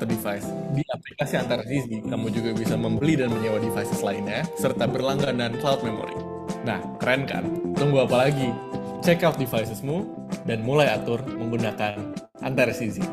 atau device. Di aplikasi antar sisi, kamu juga bisa membeli dan menyewa devices lainnya, serta berlangganan cloud memory. Nah, keren kan? Tunggu apa lagi? Check out devicesmu dan mulai atur menggunakan antar sisi.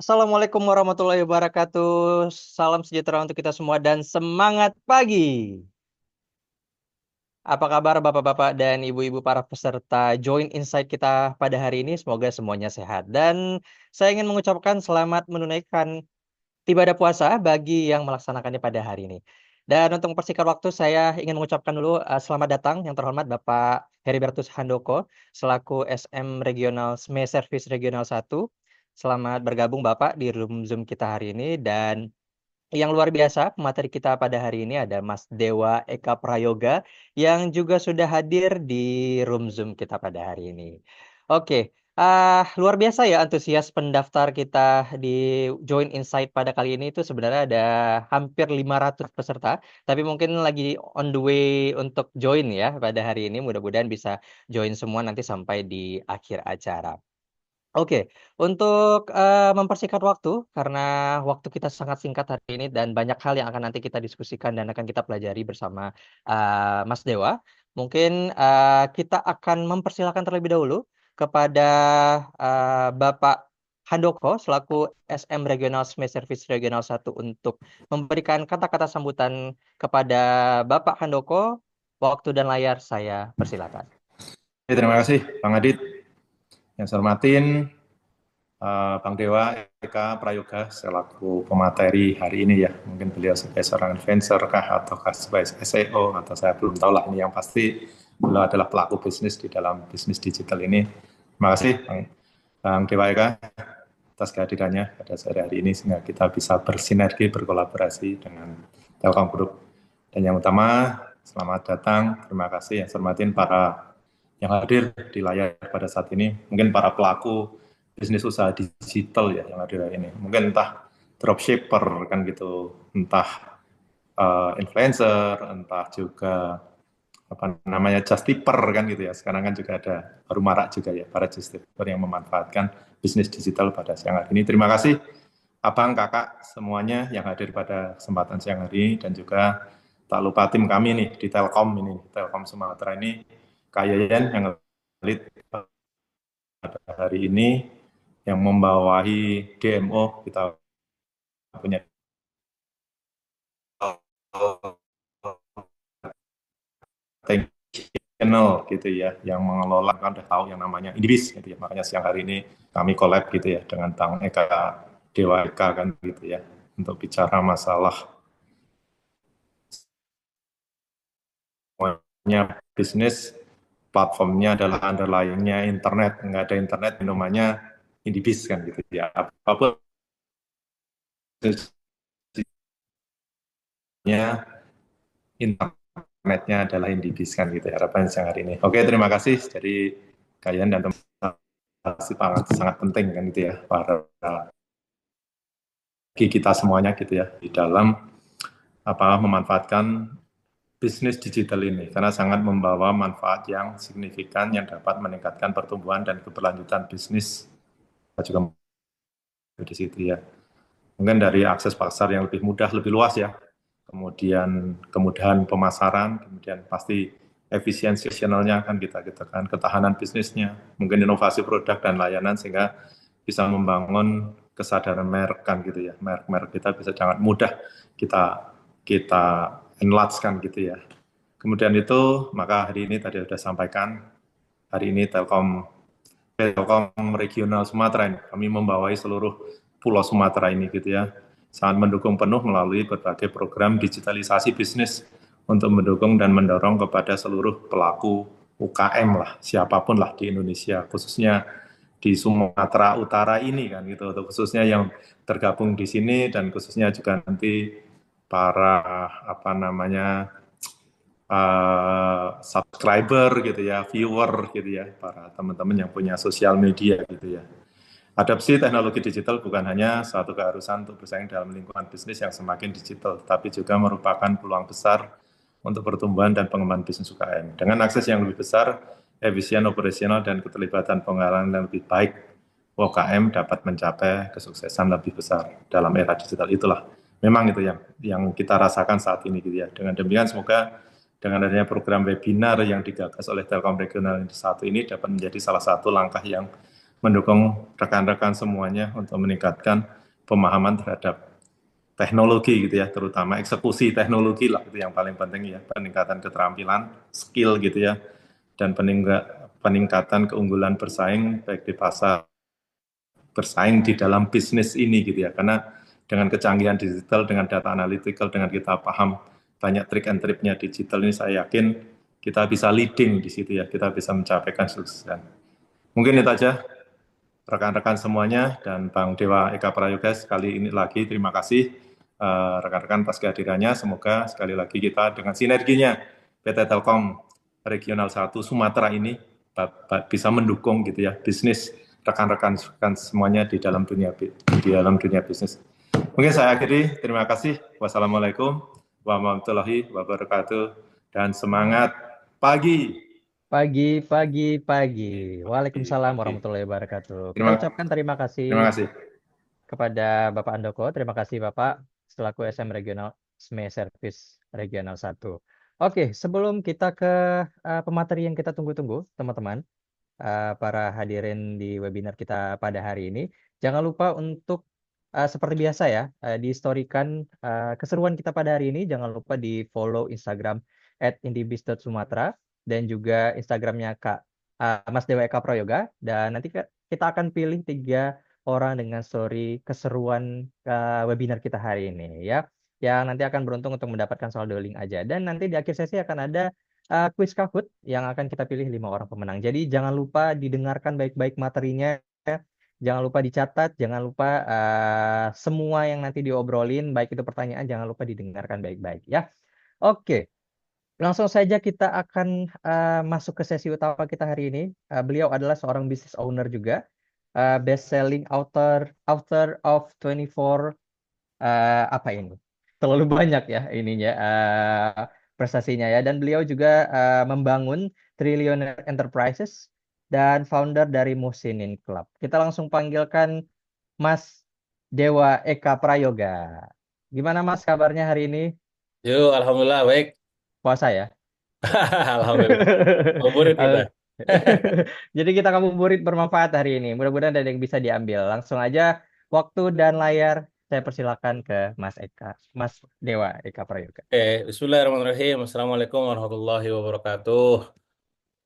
Assalamualaikum warahmatullahi wabarakatuh. Salam sejahtera untuk kita semua dan semangat pagi. Apa kabar Bapak-bapak dan Ibu-ibu para peserta Join Insight kita pada hari ini? Semoga semuanya sehat. Dan saya ingin mengucapkan selamat menunaikan ibadah puasa bagi yang melaksanakannya pada hari ini. Dan untuk mempersingkat waktu, saya ingin mengucapkan dulu selamat datang yang terhormat Bapak Heribertus Handoko selaku SM Regional SME Service Regional 1. Selamat bergabung Bapak di room Zoom kita hari ini. Dan yang luar biasa, pemateri kita pada hari ini ada Mas Dewa Eka Prayoga yang juga sudah hadir di room Zoom kita pada hari ini. Oke, luar biasa ya antusias pendaftar kita di Join Insight pada kali ini itu sebenarnya ada hampir 500 peserta, tapi mungkin lagi on the way untuk join ya pada hari ini. Mudah-mudahan bisa join semua nanti sampai di akhir acara. Oke, untuk mempersingkat waktu, karena waktu kita sangat singkat hari ini dan banyak hal yang akan nanti kita diskusikan dan akan kita pelajari bersama Mas Dewa, mungkin kita akan mempersilahkan terlebih dahulu kepada Bapak Handoko selaku SM Regional SME Service Regional 1 untuk memberikan kata-kata sambutan kepada Bapak Handoko. Waktu dan layar saya persilakan. Terima kasih Bang Adit. Yang saya hormatin Bang Dewa Eka Prayoga selaku pemateri hari ini ya. Mungkin beliau sebagai seorang influencer kah ataukah sebagai SEO atau saya belum tahu lah. Ini yang pasti beliau adalah pelaku bisnis di dalam bisnis digital ini. Terima kasih Bang Dewa Eka atas kehadirannya pada sore hari ini sehingga kita bisa bersinergi, berkolaborasi dengan Telkom Group. Dan yang utama, selamat datang, terima kasih yang saya hormatin para yang hadir di layar pada saat ini, mungkin para pelaku bisnis usaha digital ya yang hadir hari ini, mungkin entah dropshipper kan gitu, entah influencer, entah juga apa namanya justiper kan gitu ya. Sekarang kan juga ada baru marak juga ya para justiper yang memanfaatkan bisnis digital pada siang hari ini. Terima kasih abang, kakak semuanya yang hadir pada kesempatan siang hari ini dan juga tak lupa tim kami nih di Telkom ini, Telkom Sumatera ini, Kak Yayan yang lead pada hari ini yang membawahi DMO kita punya channel gitu ya yang mengelola kan udah tahu yang namanya Indibis gitu ya, makanya siang hari ini kami collab gitu ya dengan Bang Eka Dewa Eka kan gitu ya untuk bicara masalah semuanya bisnis. Platformnya adalah underlying-nya internet, nggak ada internet minumannya Indibis kan gitu ya, apapun internetnya adalah Indibis kan gitu ya, harapan siang hari ini. Oke, terima kasih dari kalian dan teman-teman, sangat penting kan gitu ya para kita semuanya gitu ya di dalam memanfaatkan bisnis digital ini karena sangat membawa manfaat yang signifikan yang dapat meningkatkan pertumbuhan dan keberlanjutan bisnis juga di situ ya. Mungkin dari akses pasar yang lebih mudah, lebih luas ya. Kemudian kemudahan pemasaran, kemudian pasti efisiensi operasionalnya akan kita tekan, ketahanan bisnisnya, mungkin inovasi produk dan layanan sehingga bisa membangun kesadaran merek kan gitu ya. Merek-merek kita bisa sangat mudah kita kita enlarge kan gitu ya. Kemudian itu maka hari ini tadi sudah sampaikan, hari ini Telkom Regional Sumatera ini, kami membawai seluruh pulau Sumatera ini gitu ya, sangat mendukung penuh melalui berbagai program digitalisasi bisnis untuk mendukung dan mendorong kepada seluruh pelaku UKM lah, siapapun lah di Indonesia, khususnya di Sumatera Utara ini kan gitu, khususnya yang tergabung di sini dan khususnya juga nanti para apa namanya subscriber gitu ya, viewer gitu ya, para teman-teman yang punya sosial media gitu ya. Adopsi teknologi digital bukan hanya suatu keharusan untuk bersaing dalam lingkungan bisnis yang semakin digital, tapi juga merupakan peluang besar untuk pertumbuhan dan pengembangan bisnis UKM. Dengan akses yang lebih besar, efisien operasional dan keterlibatan pengalaman yang lebih baik, UKM dapat mencapai kesuksesan lebih besar dalam era digital. Itulah memang itu yang kita rasakan saat ini gitu ya. Dengan demikian semoga dengan adanya program webinar yang digagas oleh Telkom Regional 1 ini dapat menjadi salah satu langkah yang mendukung rekan-rekan semuanya untuk meningkatkan pemahaman terhadap teknologi gitu ya, terutama eksekusi teknologi lah itu yang paling penting ya, peningkatan keterampilan, skill gitu ya, dan peningkatan keunggulan bersaing baik di pasar, bersaing di dalam bisnis ini gitu ya, karena dengan kecanggihan digital, dengan data analytical, dengan kita paham banyak trik and triknya digital ini, saya yakin kita bisa leading di situ ya, kita bisa mencapai kesuksesan. Mungkin itu aja rekan-rekan semuanya dan Bang Dewa Eka Prayoga sekali ini lagi terima kasih rekan-rekan atas kehadirannya. Semoga sekali lagi kita dengan sinerginya PT Telkom Regional 1 Sumatera ini bisa mendukung gitu ya bisnis rekan-rekan semuanya di dalam dunia bisnis. Mungkin saya akhiri. Terima kasih. Wassalamualaikum warahmatullahi wabarakatuh dan semangat pagi. Pagi, pagi, pagi. Waalaikumsalam warahmatullahi wabarakatuh. Kita Terima, ucapkan terima terima kasih kasih. kepada Bapak Andoko. Terima kasih Bapak selaku SM Regional SME Service Regional 1. Oke, sebelum kita ke pemateri yang kita tunggu-tunggu, teman-teman, para hadirin di webinar kita pada hari ini, jangan lupa untuk seperti biasa ya, di-storykan keseruan kita pada hari ini. Jangan lupa di-follow Instagram @indibis.sumatera dan juga Instagramnya Mas Dewa Eka Prayoga. Dan nanti kita akan pilih 3 orang dengan story keseruan webinar kita hari ini ya, yang nanti akan beruntung untuk mendapatkan saldo link aja. Dan nanti di akhir sesi akan ada quiz Kahoot yang akan kita pilih 5 orang pemenang. Jadi jangan lupa didengarkan baik-baik materinya. Jangan lupa dicatat, jangan lupa semua yang nanti diobrolin, baik itu pertanyaan, jangan lupa didengarkan baik-baik ya. Oke, langsung saja kita akan masuk ke sesi utama kita hari ini. Beliau adalah seorang business owner juga, best-selling author of 24 apa ini? Terlalu banyak ya ininya prestasinya ya. Dan beliau juga membangun Trillionaire Enterprises dan founder dari Muhsinin Club. Kita langsung panggilkan Mas Dewa Eka Prayoga. Gimana Mas kabarnya hari ini? Yuk, alhamdulillah baik. Puasa ya? Alhamdulillah. Favorit kita. Jadi kita ngabuburit bermanfaat hari ini. Mudah-mudahan ada yang bisa diambil. Langsung aja waktu dan layar saya persilakan ke Mas Eka, Mas Dewa Eka Prayoga. Bismillahirrahmanirrahim. Assalamualaikum warahmatullahi wabarakatuh.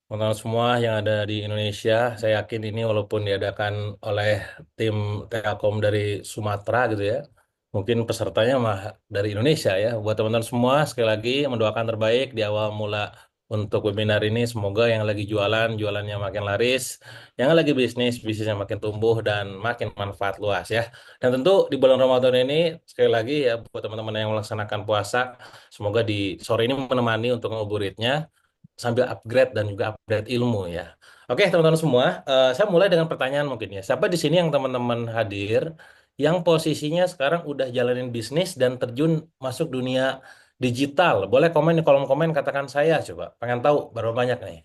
Teman-teman semua yang ada di Indonesia, saya yakin ini walaupun diadakan oleh tim Telkom dari Sumatera gitu ya, mungkin pesertanya mah dari Indonesia ya. Buat teman-teman semua, sekali lagi mendoakan terbaik di awal mula untuk webinar ini. Semoga yang lagi jualan, jualannya makin laris, yang lagi bisnis, bisnisnya makin tumbuh dan makin manfaat luas ya. Dan tentu di bulan Ramadan ini, sekali lagi ya, buat teman-teman yang melaksanakan puasa, semoga di sore ini menemani untuk ngabuburitnya sambil upgrade dan juga upgrade ilmu ya. Oke, teman-teman semua, saya mulai dengan pertanyaan mungkin ya. Siapa di sini yang teman-teman hadir yang posisinya sekarang udah jalanin bisnis dan terjun masuk dunia digital? Boleh komen di kolom komen, katakan saya coba. Pengen tahu berapa banyak nih.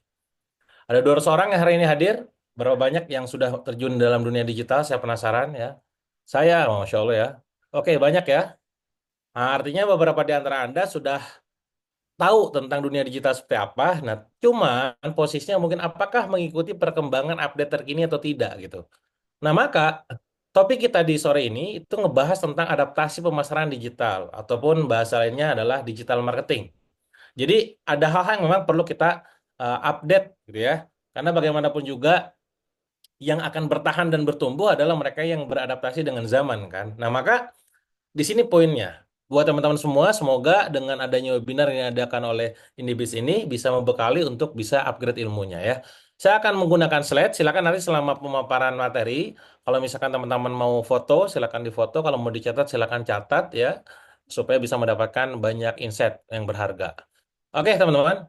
Ada 200 orang yang hari ini hadir? Berapa banyak yang sudah terjun dalam dunia digital? Saya penasaran ya. Saya, Masya Allah ya. Oke, banyak ya. Nah, artinya beberapa di antara Anda sudah tahu tentang dunia digital seperti apa. Nah, cuman posisinya mungkin apakah mengikuti perkembangan update terkini atau tidak gitu. Nah, maka topik kita di sore ini itu ngebahas tentang adaptasi pemasaran digital ataupun bahasa lainnya adalah digital marketing. Jadi ada hal-hal yang memang perlu kita update gitu ya. Karena bagaimanapun juga yang akan bertahan dan bertumbuh adalah mereka yang beradaptasi dengan zaman kan. Nah, maka di sini poinnya. Buat teman-teman semua, semoga dengan adanya webinar yang diadakan oleh Indibis ini bisa membekali untuk bisa upgrade ilmunya ya. Saya akan menggunakan slide, silakan nanti selama pemaparan materi, kalau misalkan teman-teman mau foto, silakan difoto, kalau mau dicatat silakan catat ya, supaya bisa mendapatkan banyak insight yang berharga. Oke, teman-teman.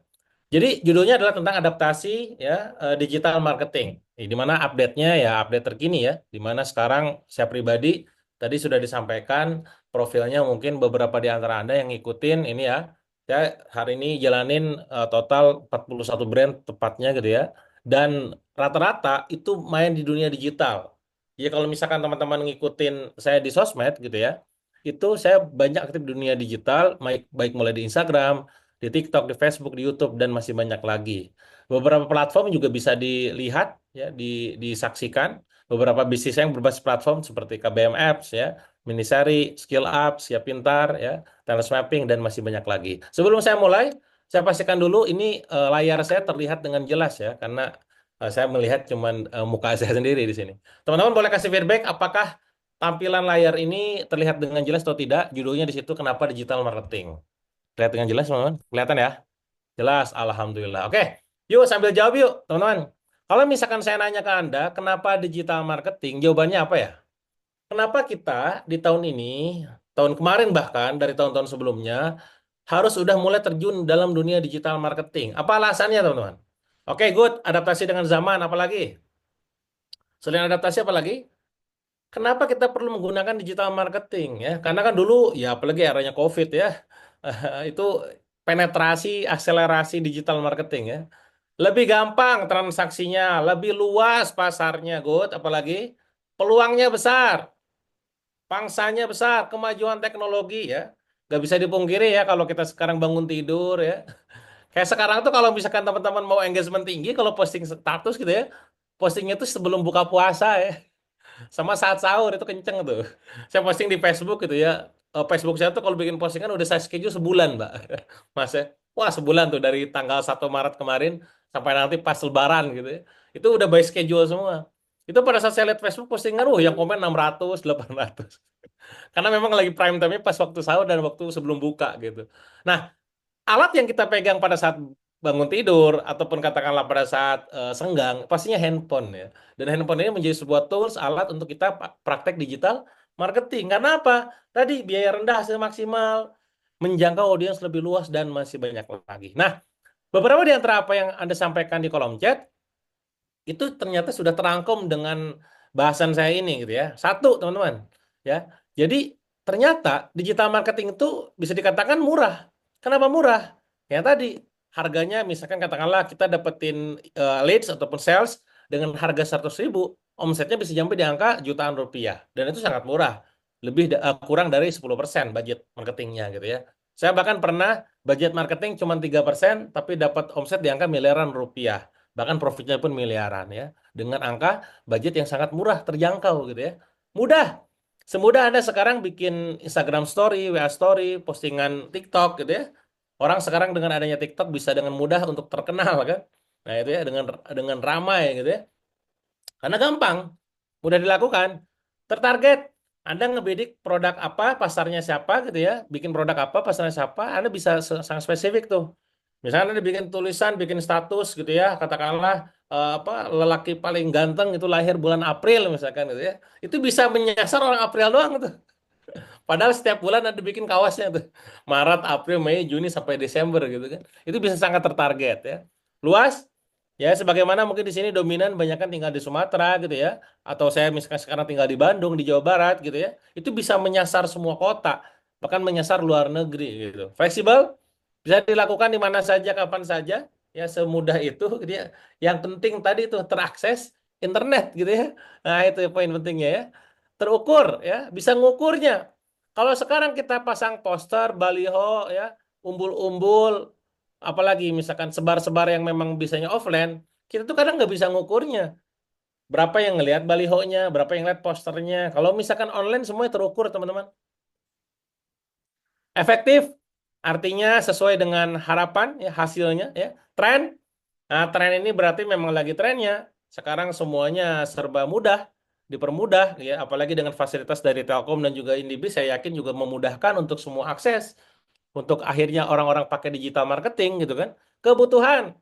Jadi judulnya adalah tentang adaptasi ya digital marketing. Di mana update-nya ya update terkini ya. Di mana sekarang saya pribadi tadi sudah disampaikan profilnya mungkin beberapa di antara Anda yang ngikutin ini ya. Saya hari ini jalanin total 41 brand tepatnya gitu ya. Dan rata-rata itu main di dunia digital. Jadi kalau misalkan teman-teman ngikutin saya di sosmed gitu ya, itu saya banyak aktif di dunia digital, baik, baik mulai di Instagram, di TikTok, di Facebook, di YouTube, dan masih banyak lagi. Beberapa platform juga bisa dilihat, ya, disaksikan. Beberapa bisnis yang berbasis platform seperti KBM Apps, ya, Minisari, Skill Up, Siap Pintar, ya, Talent Mapping, dan masih banyak lagi. Sebelum saya mulai, saya pastikan dulu ini layar saya terlihat dengan jelas ya, karena saya melihat cuman muka saya sendiri di sini. Teman-teman boleh kasih feedback apakah tampilan layar ini terlihat dengan jelas atau tidak? Judulnya di situ kenapa digital marketing. Terlihat dengan jelas, teman-teman? Kelihatan ya? Jelas, Alhamdulillah. Oke, yuk sambil jawab yuk, teman-teman. Kalau misalkan saya nanya ke Anda, kenapa digital marketing? Jawabannya apa ya? Kenapa kita di tahun ini, tahun kemarin bahkan, dari tahun-tahun sebelumnya, harus udah mulai terjun dalam dunia digital marketing? Apa alasannya, teman-teman? Oke, good. Adaptasi dengan zaman, apalagi? Selain adaptasi, apalagi? Kenapa kita perlu menggunakan digital marketing ya? Karena kan dulu ya apalagi eranya COVID ya. Itu penetrasi akselerasi digital marketing ya. Lebih gampang transaksinya, lebih luas pasarnya, good, apalagi peluangnya besar, pangsanya besar, kemajuan teknologi ya. Gak bisa dipungkiri ya kalau kita sekarang bangun tidur ya. Kayak sekarang tuh kalau misalkan teman-teman mau engagement tinggi, kalau posting status gitu ya, postingnya tuh sebelum buka puasa ya. Sama saat sahur itu kenceng tuh. Saya posting di Facebook gitu ya. Facebook saya tuh kalau bikin postingan udah saya schedule sebulan, Mbak. Mas ya. Wah, sebulan tuh dari tanggal 1 Maret kemarin sampai nanti pas Lebaran gitu ya. Itu udah by schedule semua. Itu pada saat saya lihat Facebook postingan, yang komen 600, 800. Karena memang lagi prime time pas waktu sahur dan waktu sebelum buka gitu. Nah, alat yang kita pegang pada saat bangun tidur ataupun katakanlah pada saat senggang pastinya handphone ya. Dan handphone ini menjadi sebuah tools alat untuk kita praktek digital marketing. Karena apa? Tadi biaya rendah hasil maksimal, menjangkau audiens lebih luas dan masih banyak lagi. Nah, beberapa di antara apa yang Anda sampaikan di kolom chat itu ternyata sudah terangkum dengan bahasan saya ini gitu ya. Satu, teman-teman, ya. Jadi ternyata digital marketing itu bisa dikatakan murah. Kenapa murah? Ya tadi harganya misalkan katakanlah kita dapetin leads ataupun sales dengan harga 100.000, omsetnya bisa sampai di angka jutaan rupiah. Dan itu sangat murah. Lebih kurang dari 10% budget marketingnya gitu ya. Saya bahkan pernah budget marketing cuma 3%, tapi dapat omset di angka miliaran rupiah. Bahkan profitnya pun miliaran ya. Dengan angka budget yang sangat murah, terjangkau gitu ya. Mudah. Semudah Anda sekarang bikin Instagram Story, WA Story, postingan TikTok gitu ya. Orang sekarang dengan adanya TikTok bisa dengan mudah untuk terkenal kan. Nah itu ya dengan ramai gitu ya. Karena gampang, mudah dilakukan. Tertarget, Anda ngebidik produk apa, pasarnya siapa gitu ya. Bikin produk apa, pasarnya siapa, Anda bisa sangat spesifik tuh. Misalnya Anda bikin tulisan, bikin status gitu ya, katakanlah apa lelaki paling ganteng itu lahir bulan April misalkan gitu ya. Itu bisa menyasar orang April doang tuh. Padahal setiap bulan ada bikin kawasnya tuh. Maret, April, Mei, Juni sampai Desember gitu kan. Itu bisa sangat tertarget ya. Luas ya sebagaimana mungkin di sini dominan banyak kan tinggal di Sumatera gitu ya. Atau saya misalkan sekarang tinggal di Bandung, di Jawa Barat gitu ya. Itu bisa menyasar semua kota, bahkan menyasar luar negeri gitu. Fleksibel, bisa dilakukan di mana saja, kapan saja, ya semudah itu gitu ya. Yang penting tadi itu terakses, internet gitu ya. Nah, itu poin pentingnya ya. Terukur ya, bisa ngukurnya. Kalau sekarang kita pasang poster, baliho ya, umbul-umbul, apalagi misalkan sebar-sebar yang memang bisanya offline, kita tuh kadang nggak bisa ngukurnya. Berapa yang ngelihat balihonya, berapa yang lihat posternya. Kalau misalkan online semuanya terukur, teman-teman. Efektif, artinya sesuai dengan harapan ya hasilnya ya. Tren, nah tren ini berarti memang lagi trennya. Sekarang semuanya serba mudah, dipermudah ya, apalagi dengan fasilitas dari Telkom dan juga Indibis, saya yakin juga memudahkan untuk semua akses. Untuk akhirnya orang-orang pakai digital marketing gitu kan. Kebutuhan,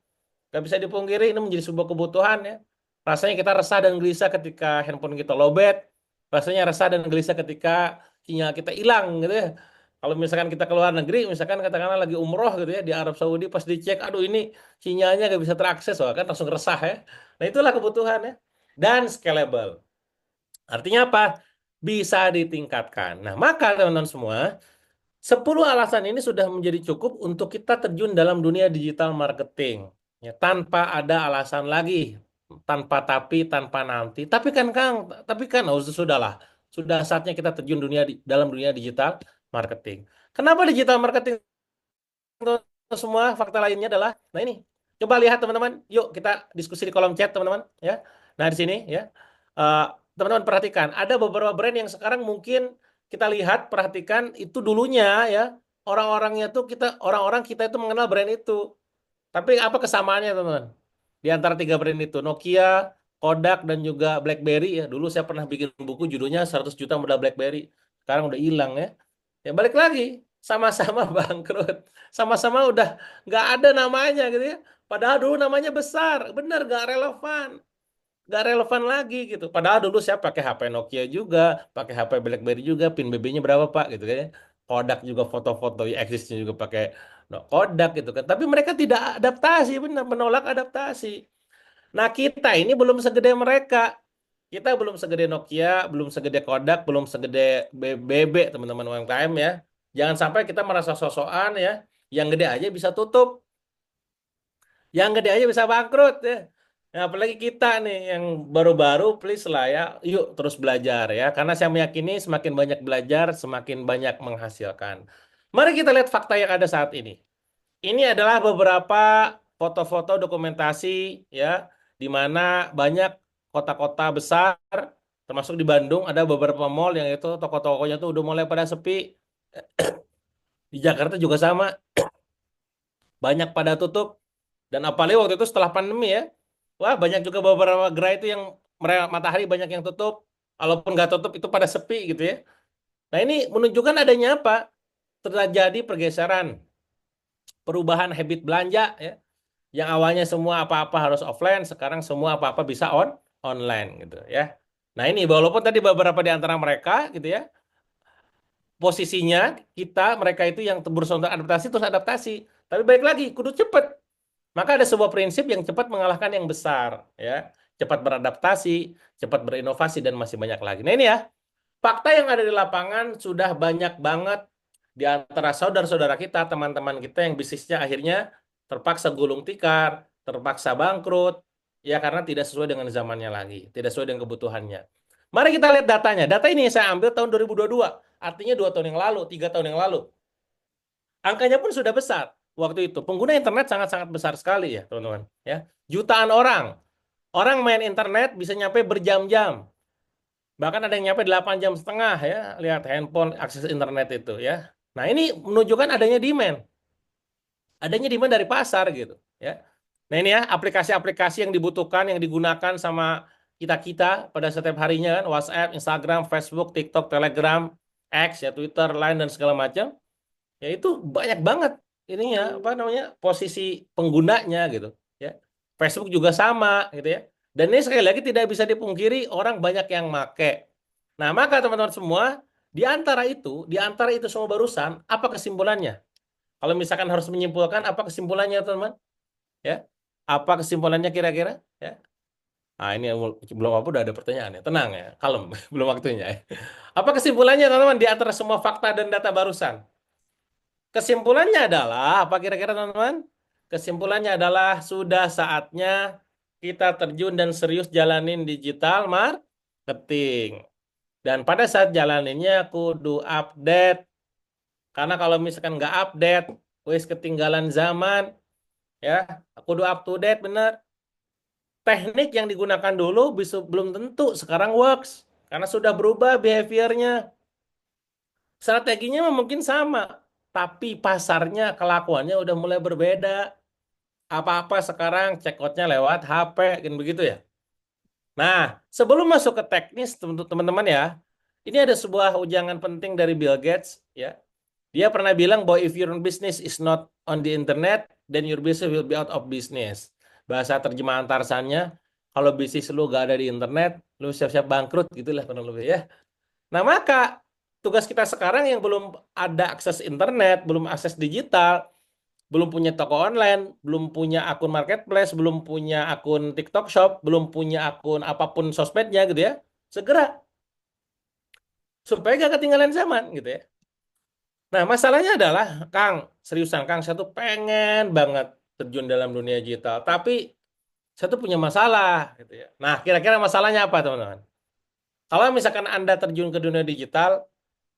nggak bisa dipungkiri ini menjadi sebuah kebutuhan ya. Rasanya kita resah dan gelisah ketika handphone kita lowbat. Rasanya resah dan gelisah ketika sinyal kita hilang gitu ya. Kalau misalkan kita keluar negeri, misalkan katakanlah lagi umroh gitu ya di Arab Saudi, pas dicek, aduh ini sinyalnya nggak bisa terakses, wah kan langsung resah ya. Nah itulah kebutuhan ya. Dan scalable. Artinya apa? Bisa ditingkatkan. Nah maka teman-teman semua, 10 alasan ini sudah menjadi cukup untuk kita terjun dalam dunia digital marketing. Ya, tanpa ada alasan lagi, tanpa tapi, tanpa nanti. Tapi kan Kang, tapi kan oh, sudahlah. Sudah saatnya kita terjun dalam dunia digital marketing. Kenapa digital marketing? Semua fakta lainnya adalah, nah ini, coba lihat teman-teman, yuk kita diskusi di kolom chat teman-teman ya. Nah di sini ya, Eh, teman-teman perhatikan, ada beberapa brand yang sekarang mungkin kita lihat, perhatikan itu dulunya ya, orang-orang kita itu mengenal brand itu. Tapi apa kesamaannya teman-teman? Di antara tiga brand itu, Nokia, Kodak, dan juga BlackBerry ya. Dulu saya pernah bikin buku judulnya 100 juta modal BlackBerry. Sekarang udah hilang ya. Ya balik lagi, sama-sama bangkrut. Sama-sama udah nggak ada namanya gitu ya. Padahal dulu namanya besar, benar nggak relevan. Nggak relevan lagi gitu. Padahal dulu saya pakai HP Nokia juga, pakai HP BlackBerry juga, pin BB-nya berapa Pak gitu kan ya. Kodak juga foto-foto ya eksisnya juga pakai Kodak gitu kan. Tapi mereka tidak adaptasi, benar menolak adaptasi. Nah, kita ini belum segede mereka. Kita belum segede Nokia, belum segede Kodak, belum segede BB teman-teman UMKM ya. Jangan sampai kita merasa sosokan ya. Yang gede aja bisa tutup, yang gede aja bisa bangkrut ya. Nah, apalagi kita nih yang baru-baru, please lah ya, yuk terus belajar ya. Karena saya meyakini semakin banyak belajar, semakin banyak menghasilkan. Mari kita lihat fakta yang ada saat ini. Ini adalah beberapa foto-foto dokumentasi ya, di mana banyak kota-kota besar, termasuk di Bandung, ada beberapa mall yang itu toko-tokonya tuh udah mulai pada sepi. Di Jakarta juga sama, banyak pada tutup. Dan apalagi waktu itu setelah pandemi ya, wah banyak juga beberapa gerai itu yang matahari banyak yang tutup, walaupun nggak tutup itu pada sepi gitu ya. Nah ini menunjukkan adanya apa? Terjadi pergeseran, perubahan habit belanja ya. Yang awalnya semua apa-apa harus offline, sekarang semua apa-apa bisa online gitu ya. Nah ini walaupun tadi beberapa di antara mereka gitu ya, posisinya mereka itu yang berusaha untuk adaptasi terus adaptasi. Tapi baik lagi, kudu cepet. Maka ada sebuah prinsip yang cepat mengalahkan yang besar, ya. Cepat beradaptasi, cepat berinovasi, dan masih banyak lagi. Nah ini ya, fakta yang ada di lapangan sudah banyak banget di antara saudara-saudara kita, teman-teman kita yang bisnisnya akhirnya terpaksa gulung tikar, terpaksa bangkrut, ya karena tidak sesuai dengan zamannya lagi, tidak sesuai dengan kebutuhannya. Mari kita lihat datanya. Data ini saya ambil tahun 2022, artinya 2 tahun yang lalu, 3 tahun yang lalu. Angkanya pun sudah besar waktu itu. Pengguna internet sangat-sangat besar sekali ya, teman-teman. Ya, jutaan orang. Orang main internet bisa nyampe berjam-jam. Bahkan ada yang nyampe 8,5 jam ya, lihat handphone akses internet itu ya. Nah, ini menunjukkan adanya demand. Adanya demand dari pasar gitu, ya. Nah, ini ya aplikasi-aplikasi yang dibutuhkan, yang digunakan sama kita-kita pada setiap harinya kan, WhatsApp, Instagram, Facebook, TikTok, Telegram, X ya, Twitter, Line dan segala macam. Ya itu banyak banget ininya apa namanya posisi penggunanya gitu ya. Facebook juga sama gitu ya. Dan ini sekali lagi tidak bisa dipungkiri orang banyak yang make. Nah, maka teman-teman semua, di antara itu semua barusan, apa kesimpulannya? Kalau misalkan harus menyimpulkan, apa kesimpulannya, teman-teman? Ya. Apa kesimpulannya kira-kira? Ya. Nah, ini belum apa udah ada pertanyaan ya. Tenang ya, kalem, belum waktunya ya. Apa kesimpulannya, teman-teman, di antara semua fakta dan data barusan? Kesimpulannya adalah, apa kira-kira teman-teman? Kesimpulannya adalah sudah saatnya kita terjun dan serius jalanin digital marketing. Dan pada saat jalaninnya kudu update. Karena kalau misalkan nggak update, wis ketinggalan zaman, ya, kudu up to date bener. Teknik yang digunakan dulu belum tentu sekarang works. Karena sudah berubah behaviornya. Strateginya mungkin sama, tapi pasarnya, kelakuannya udah mulai berbeda. Apa-apa sekarang check out-nya lewat HP, kan begitu ya. Nah, sebelum masuk ke teknis, teman-teman ya, ini ada sebuah ujangan penting dari Bill Gates, ya. Dia pernah bilang bahwa if your business is not on the internet, then your business will be out of business. Bahasa terjemahan Tarsannya, kalau bisnis lu gak ada di internet, lu siap-siap bangkrut, gitulah kurang lebih ya. Nah, maka tugas kita sekarang yang belum ada akses internet, belum akses digital, belum punya toko online, belum punya akun marketplace, belum punya akun TikTok Shop, belum punya akun apapun sosmednya gitu ya, segera supaya gak ketinggalan zaman gitu ya. Nah, masalahnya adalah, Kang, seriusan Kang, saya tuh pengen banget terjun dalam dunia digital, tapi saya tuh punya masalah gitu ya. Nah, kira-kira masalahnya apa, teman-teman? Kalau misalkan Anda terjun ke dunia digital,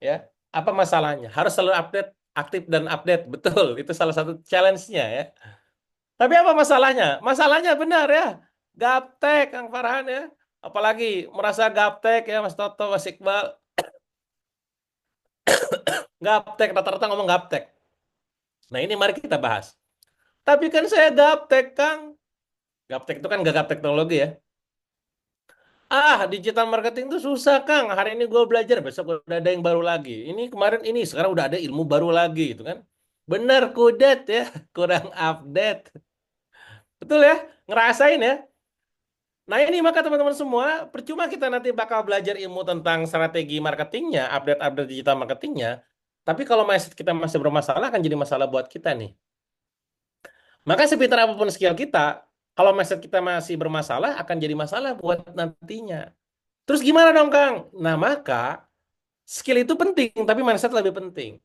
ya, apa masalahnya? Harus selalu update, aktif dan update, betul. Itu salah satu challenge-nya ya. Tapi apa masalahnya? Masalahnya benar ya. Gaptek, Kang Farhan ya. Apalagi merasa gaptek ya, Mas Toto, Mas Iqbal. Gaptek, rata-rata ngomong gaptek. Nah, ini mari kita bahas. Tapi kan saya gaptek, Kang. Gaptek itu kan gak gaptek teknologi ya. Digital marketing itu susah, Kang. Hari ini gue belajar, besok udah ada yang baru lagi. Ini kemarin ini, sekarang udah ada ilmu baru lagi gitu kan. Bener, kudet ya. Kurang update. Betul ya? Ngerasain ya? Nah ini maka teman-teman semua, percuma kita nanti bakal belajar ilmu tentang strategi marketingnya, update-update digital marketingnya. Tapi kalau mindset kita masih bermasalah, akan jadi masalah buat kita nih. Maka sepintar apapun skill kita, kalau mindset kita masih bermasalah, akan jadi masalah buat nantinya. Terus gimana dong, Kang? Nah, maka skill itu penting, tapi mindset lebih penting.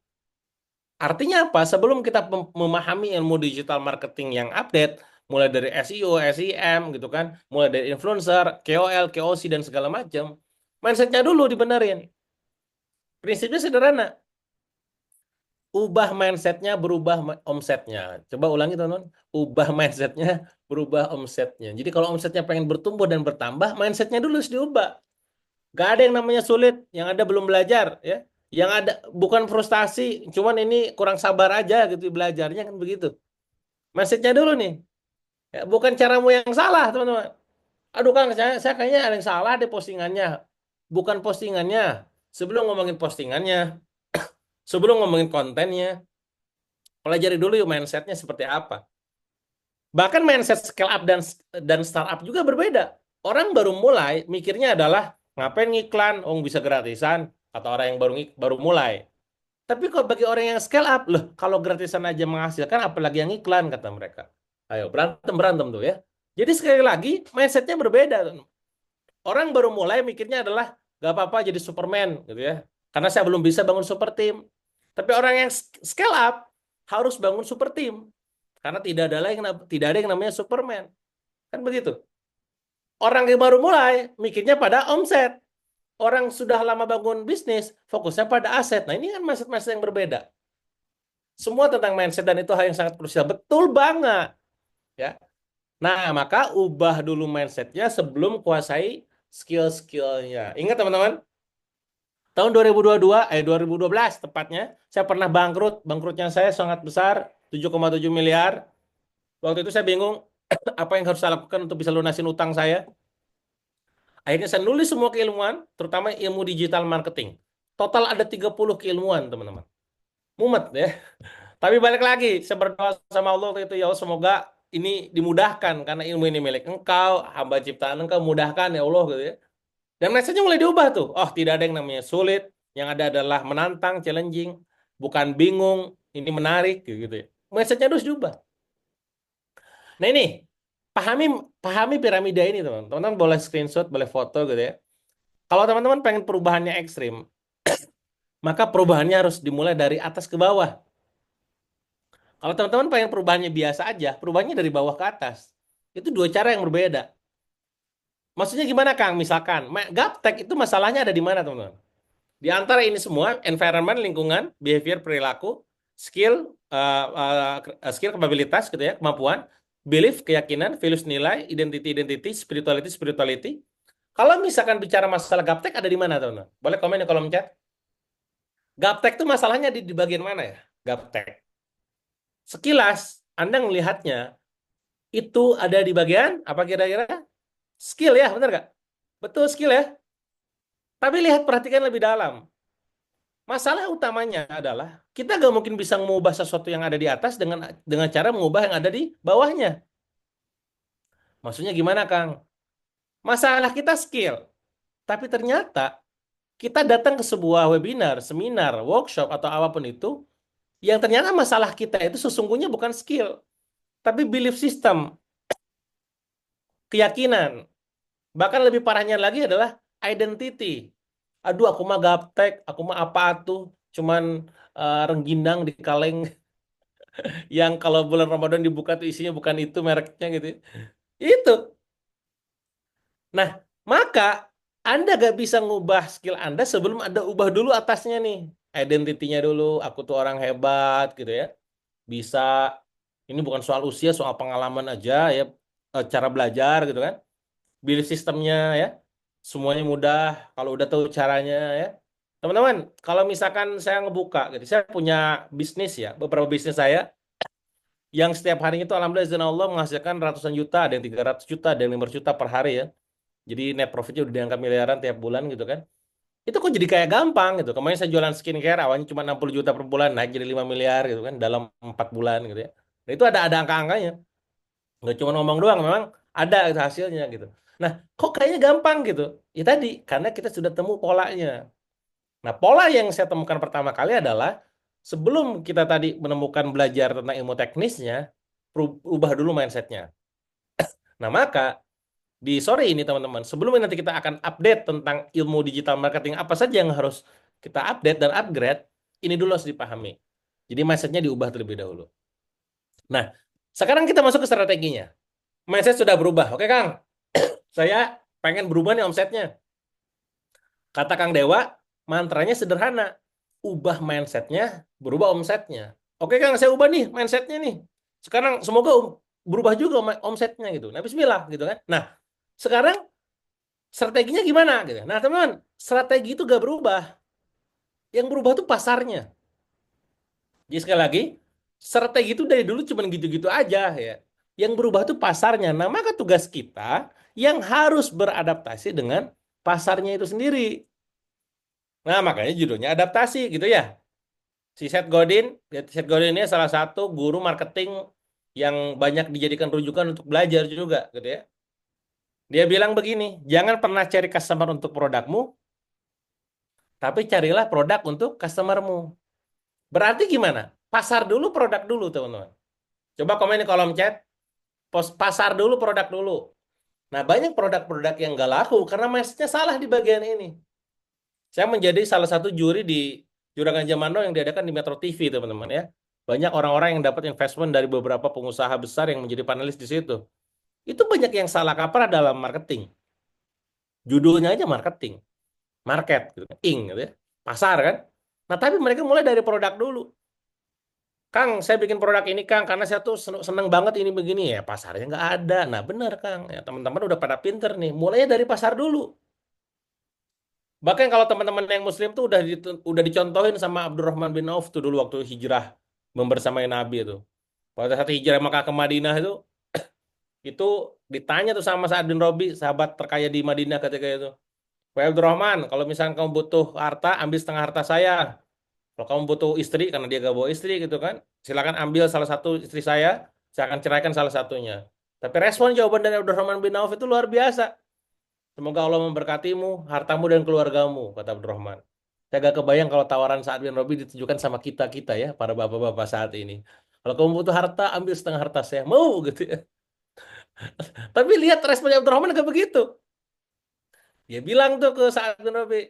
Artinya apa? Sebelum kita memahami ilmu digital marketing yang update, mulai dari SEO, SEM gitu kan, mulai dari influencer, KOL, KOC dan segala macam, mindsetnya dulu dibenerin. Prinsipnya sederhana. Ubah mindsetnya, berubah omsetnya. Coba ulangi teman-teman. Ubah mindsetnya, berubah omsetnya. Jadi kalau omsetnya pengen bertumbuh dan bertambah, mindsetnya dulu harus diubah. Gak ada yang namanya sulit, yang ada belum belajar ya. Yang ada bukan frustasi, cuman ini kurang sabar aja gitu belajarnya kan begitu. Mindsetnya dulu nih. Ya, bukan caramu yang salah, teman-teman. Aduh Kang, saya kayaknya ada yang salah deh postingannya. Bukan postingannya. Sebelum ngomongin postingannya, sebelum ngomongin kontennya, pelajari dulu yuk mindsetnya seperti apa. Bahkan mindset scale up dan startup juga berbeda. Orang baru mulai mikirnya adalah ngapain ngiklan, bisa gratisan, atau orang yang baru mulai. Tapi kalau bagi orang yang scale up, loh kalau gratisan aja menghasilkan, apalagi yang iklan kata mereka. Ayo berantem tuh ya. Jadi sekali lagi mindsetnya berbeda. Orang baru mulai mikirnya adalah gak apa-apa jadi Superman gitu ya. Karena saya belum bisa bangun super team. Tapi orang yang scale up harus bangun super team. Karena tidak ada yang namanya Superman. Kan begitu. Orang yang baru mulai mikirnya pada omset. Orang sudah lama bangun bisnis, fokusnya pada aset. Nah, ini kan mindset-mindset yang berbeda. Semua tentang mindset dan itu hal yang sangat krusial. Betul banget. Ya. Nah, maka ubah dulu mindsetnya sebelum kuasai skill-skillnya. Ingat teman-teman, tahun 2012 tepatnya, saya pernah bangkrut. Bangkrutnya saya sangat besar, 7,7 miliar. Waktu itu saya bingung apa yang harus saya lakukan untuk bisa lunasin utang saya. Akhirnya saya nulis semua keilmuan, terutama ilmu digital marketing. Total ada 30 keilmuan, teman-teman. Mumet ya. Tapi balik lagi, saya berdoa sama Allah waktu itu, ya Allah semoga ini dimudahkan karena ilmu ini milik Engkau, hamba ciptaan Engkau, mudahkan ya Allah gitu ya. Dan mindsetnya mulai diubah tuh. Oh, tidak ada yang namanya sulit, yang ada adalah menantang, challenging, bukan bingung, ini menarik gitu ya. Mindsetnya harus diubah. Nah ini, pahami piramida ini teman. Teman-teman boleh screenshot, boleh foto gitu ya. Kalau teman-teman pengen perubahannya ekstrim, maka perubahannya harus dimulai dari atas ke bawah. Kalau teman-teman pengen perubahannya biasa aja, perubahannya dari bawah ke atas. Itu dua cara yang berbeda. Maksudnya gimana, Kang? Misalkan, gaptek itu masalahnya ada di mana, teman-teman? Di antara ini semua, environment, lingkungan, behavior, perilaku, skill, skill, kapabilitas, gitu ya, kemampuan, belief, keyakinan, values, nilai, identity, spirituality. Kalau misalkan bicara masalah gaptek ada di mana, teman-teman? Boleh komen di kolom chat. Gaptek itu masalahnya di bagian mana ya? Gaptek. Sekilas, Anda melihatnya itu ada di bagian apa kira-kira? Skill ya, benar nggak? Betul skill ya. Tapi lihat, perhatikan lebih dalam. Masalah utamanya adalah kita nggak mungkin bisa mengubah sesuatu yang ada di atas dengan cara mengubah yang ada di bawahnya. Maksudnya gimana, Kang? Masalah kita skill, tapi ternyata kita datang ke sebuah webinar, seminar, workshop atau apapun itu, yang ternyata masalah kita itu sesungguhnya bukan skill, tapi belief system, keyakinan. Bahkan lebih parahnya lagi adalah identity. Aduh, aku mah gaptek, aku mah apa tuh, cuman rengginang di kaleng yang kalau bulan Ramadan dibuka tuh isinya bukan itu mereknya gitu. Itu. Nah, maka Anda gak bisa ngubah skill Anda sebelum Anda ubah dulu atasnya nih. Identitinya dulu, aku tuh orang hebat gitu ya. Bisa, ini bukan soal usia, soal pengalaman aja ya, cara belajar gitu kan. Belief sistemnya ya, semuanya mudah kalau udah tahu caranya ya. Teman-teman, kalau misalkan saya ngebuka gitu, saya punya bisnis ya, beberapa bisnis saya yang setiap harinya itu alhamdulillah izin Allah menghasilkan ratusan juta, ada yang 300 juta, ada yang 500 juta per hari ya. Jadi net profitnya udah di angka miliaran tiap bulan gitu kan. Itu kok jadi kayak gampang gitu. Kemarin saya jualan skincare awalnya cuma 60 juta per bulan, naik jadi 5 miliar gitu kan dalam 4 bulan gitu ya. Nah, itu ada angka-angkanya. Nggak cuma ngomong doang, memang ada gitu hasilnya gitu. Nah, kok kayaknya gampang gitu? Ya tadi, karena kita sudah temu polanya. Nah, pola yang saya temukan pertama kali adalah sebelum kita tadi menemukan belajar tentang ilmu teknisnya, ubah dulu mindsetnya. Nah, maka di sore ini teman-teman, sebelum nanti kita akan update tentang ilmu digital marketing apa saja yang harus kita update dan upgrade, ini dulu harus dipahami. Jadi mindsetnya diubah terlebih dahulu. Nah, sekarang kita masuk ke strateginya. Mindset sudah berubah. Oke, Kang. Saya pengen berubah nih omsetnya. Kata Kang Dewa, mantranya sederhana. Ubah mindsetnya, berubah omsetnya. Oke, Kang, saya ubah nih mindsetnya nih. Sekarang semoga berubah juga omsetnya gitu. Nah, bismillah gitu kan. Nah, sekarang strateginya gimana gitu. Nah, teman-teman, strategi itu gak berubah. Yang berubah tuh pasarnya. Jadi sekali lagi, strategi itu dari dulu cuma gitu-gitu aja ya. Yang berubah tuh pasarnya. Nah, maka tugas kita yang harus beradaptasi dengan pasarnya itu sendiri. Nah, makanya judulnya adaptasi gitu ya. Si Seth Godin ini salah satu guru marketing yang banyak dijadikan rujukan untuk belajar juga gitu ya. Dia bilang begini, jangan pernah cari customer untuk produkmu, tapi carilah produk untuk customermu. Berarti gimana? Pasar dulu, produk dulu, teman-teman. Coba komen di kolom chat. Pasar dulu, produk dulu. Nah, banyak produk-produk yang nggak laku karena mindsetnya salah di bagian ini. Saya menjadi salah satu juri di Juragan Jamano yang diadakan di Metro TV, teman-teman ya. Banyak orang-orang yang dapat investment dari beberapa pengusaha besar yang menjadi panelis di situ. Itu banyak yang salah kaprah dalam marketing. Judulnya aja marketing, market, gitu, ing, gitu ya. Pasar kan. Nah, tapi mereka mulai dari produk dulu. Kang, saya bikin produk ini, Kang, karena saya tuh seneng banget ini begini ya. Pasarnya nggak ada. Nah, benar, Kang. Ya, teman-teman udah pada pinter nih. Mulainya dari pasar dulu. Bahkan kalau teman-teman yang Muslim tuh udah dicontohin sama Abdurrahman bin Auf tuh dulu waktu hijrah membersamai Nabi itu. Pada saat hijrah Makkah ke Madinah itu ditanya tuh sama Sa'ad bin Robi, sahabat terkaya di Madinah ketika itu. Wahai Abdurrahman, kalau misalnya kamu butuh harta, ambil setengah harta saya. Kalau kamu butuh istri, karena dia gak bawa istri gitu kan, silakan ambil salah satu istri saya akan ceraikan salah satunya. Tapi respon jawaban dari Abdurrahman bin Auf itu luar biasa. Semoga Allah memberkatimu, hartamu dan keluargamu, kata Abdurrahman. Saya gak kebayang kalau tawaran Sa'ad bin Robi ditujukan sama kita-kita ya, para bapak-bapak saat ini. Kalau kamu butuh harta, ambil setengah harta saya. Mau gitu ya. Tapi lihat responnya Abdurrahman gak begitu. Dia bilang tuh ke Sa'ad bin Robi,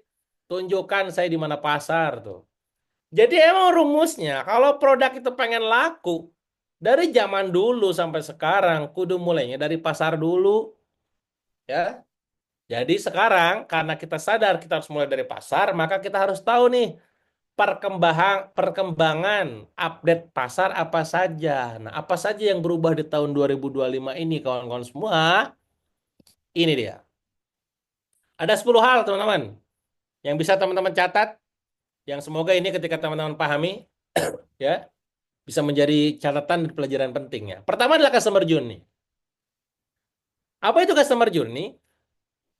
tunjukkan saya di mana pasar tuh. Jadi emang rumusnya, kalau produk itu pengen laku, Dari zaman dulu sampai sekarang, kudu mulainya dari pasar dulu, ya. Jadi sekarang karena kita sadar kita harus mulai dari pasar, maka kita harus tahu nih perkembangan update pasar apa saja. Nah, apa saja yang berubah di tahun 2025 ini kawan-kawan semua? Ini dia. Ada 10 hal teman-teman yang bisa teman-teman catat, yang semoga ini ketika teman-teman pahami ya bisa menjadi catatan dan pelajaran pentingnya. Pertama adalah customer journey. Apa itu customer journey?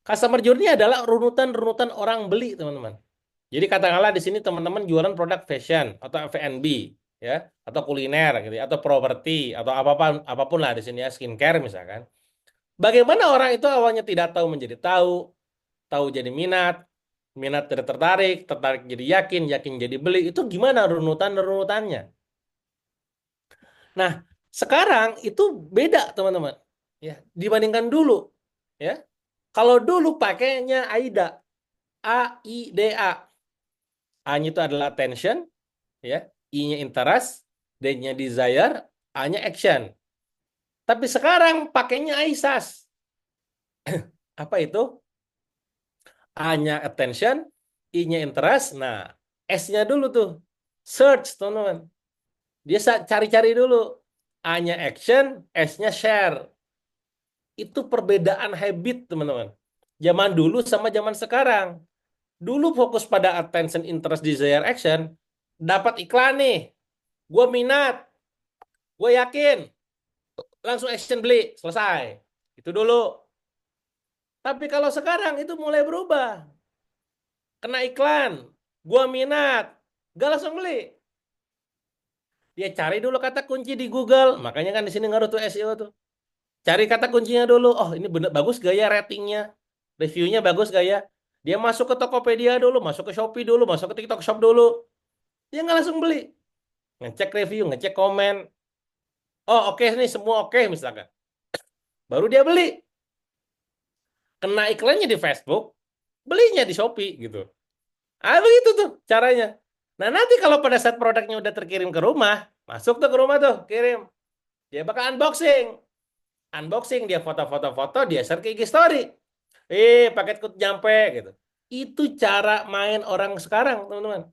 Customer journey adalah runutan-runutan orang beli, teman-teman. Jadi katakanlah di sini teman-teman jualan produk fashion atau F&B, ya, atau kuliner gitu, ya, atau properti atau apapun apapun lah di sini ya, skincare misalkan. Bagaimana orang itu awalnya tidak tahu menjadi tahu, tahu jadi minat, minat jadi tertarik, tertarik jadi yakin, yakin jadi beli. Itu gimana runutannya? Nah, sekarang itu beda, teman-teman. Ya, dibandingkan dulu, ya. Kalau dulu pakainya AIDA, AIDA. A-nya itu adalah attention, ya. I-nya interest, D-nya desire, A-nya action. Tapi sekarang pakainya AISAS. Apa itu? A-nya attention, I-nya interest. Nah, S-nya dulu tuh. Search, teman-teman. Dia cari-cari dulu. A-nya action, S-nya share. Itu perbedaan habit, teman-teman. Zaman dulu sama zaman sekarang. Dulu fokus pada attention, interest, desire, action. Dapat iklan nih. Gue minat. Gue yakin. Langsung action beli. Selesai. Itu dulu. Tapi kalau sekarang itu mulai berubah. Kena iklan. Gue minat. Gak langsung beli. Dia cari dulu kata kunci di Google. Makanya kan di sini ngaruh tuh SEO tuh. Cari kata kuncinya dulu. Oh, ini bener bagus gak ya ratingnya? Reviewnya bagus gak ya? Dia masuk ke Tokopedia dulu, masuk ke Shopee dulu, masuk ke TikTok Shop dulu. Dia nggak langsung beli. Ngecek review, ngecek komen. Oh, oke nih, semua oke misalkan. Baru dia beli. Kena iklannya di Facebook, belinya di Shopee gitu. Ah, begitu tuh caranya. Nah, nanti kalau pada saat produknya udah terkirim ke rumah, masuk tuh ke rumah tuh, kirim. Dia bakal unboxing. Unboxing, dia foto-foto-foto, dia share ke IG story. Paketku nyampe gitu. Itu cara main orang sekarang, teman-teman.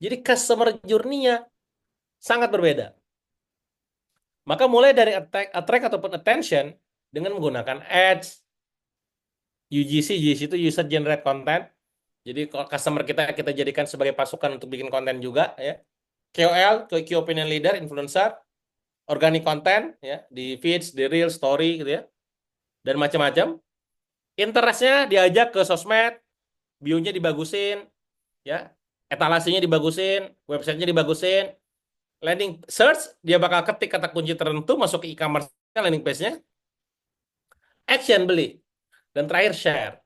Jadi customer journey-nya sangat berbeda. Maka mulai dari attract ataupun attention dengan menggunakan ads, UGC itu user generate content. Jadi customer kita jadikan sebagai pasukan untuk bikin konten juga ya. KOL, key opinion leader, influencer, organic content ya di feeds, di reel, story gitu ya. Dan macam-macam. Interestnya diajak ke sosmed, bio-nya dibagusin ya. Etalasenya dibagusin, websitenya dibagusin. Landing search dia bakal ketik kata kunci tertentu masuk ke e-commerce landing page-nya. Action beli. Dan terakhir share.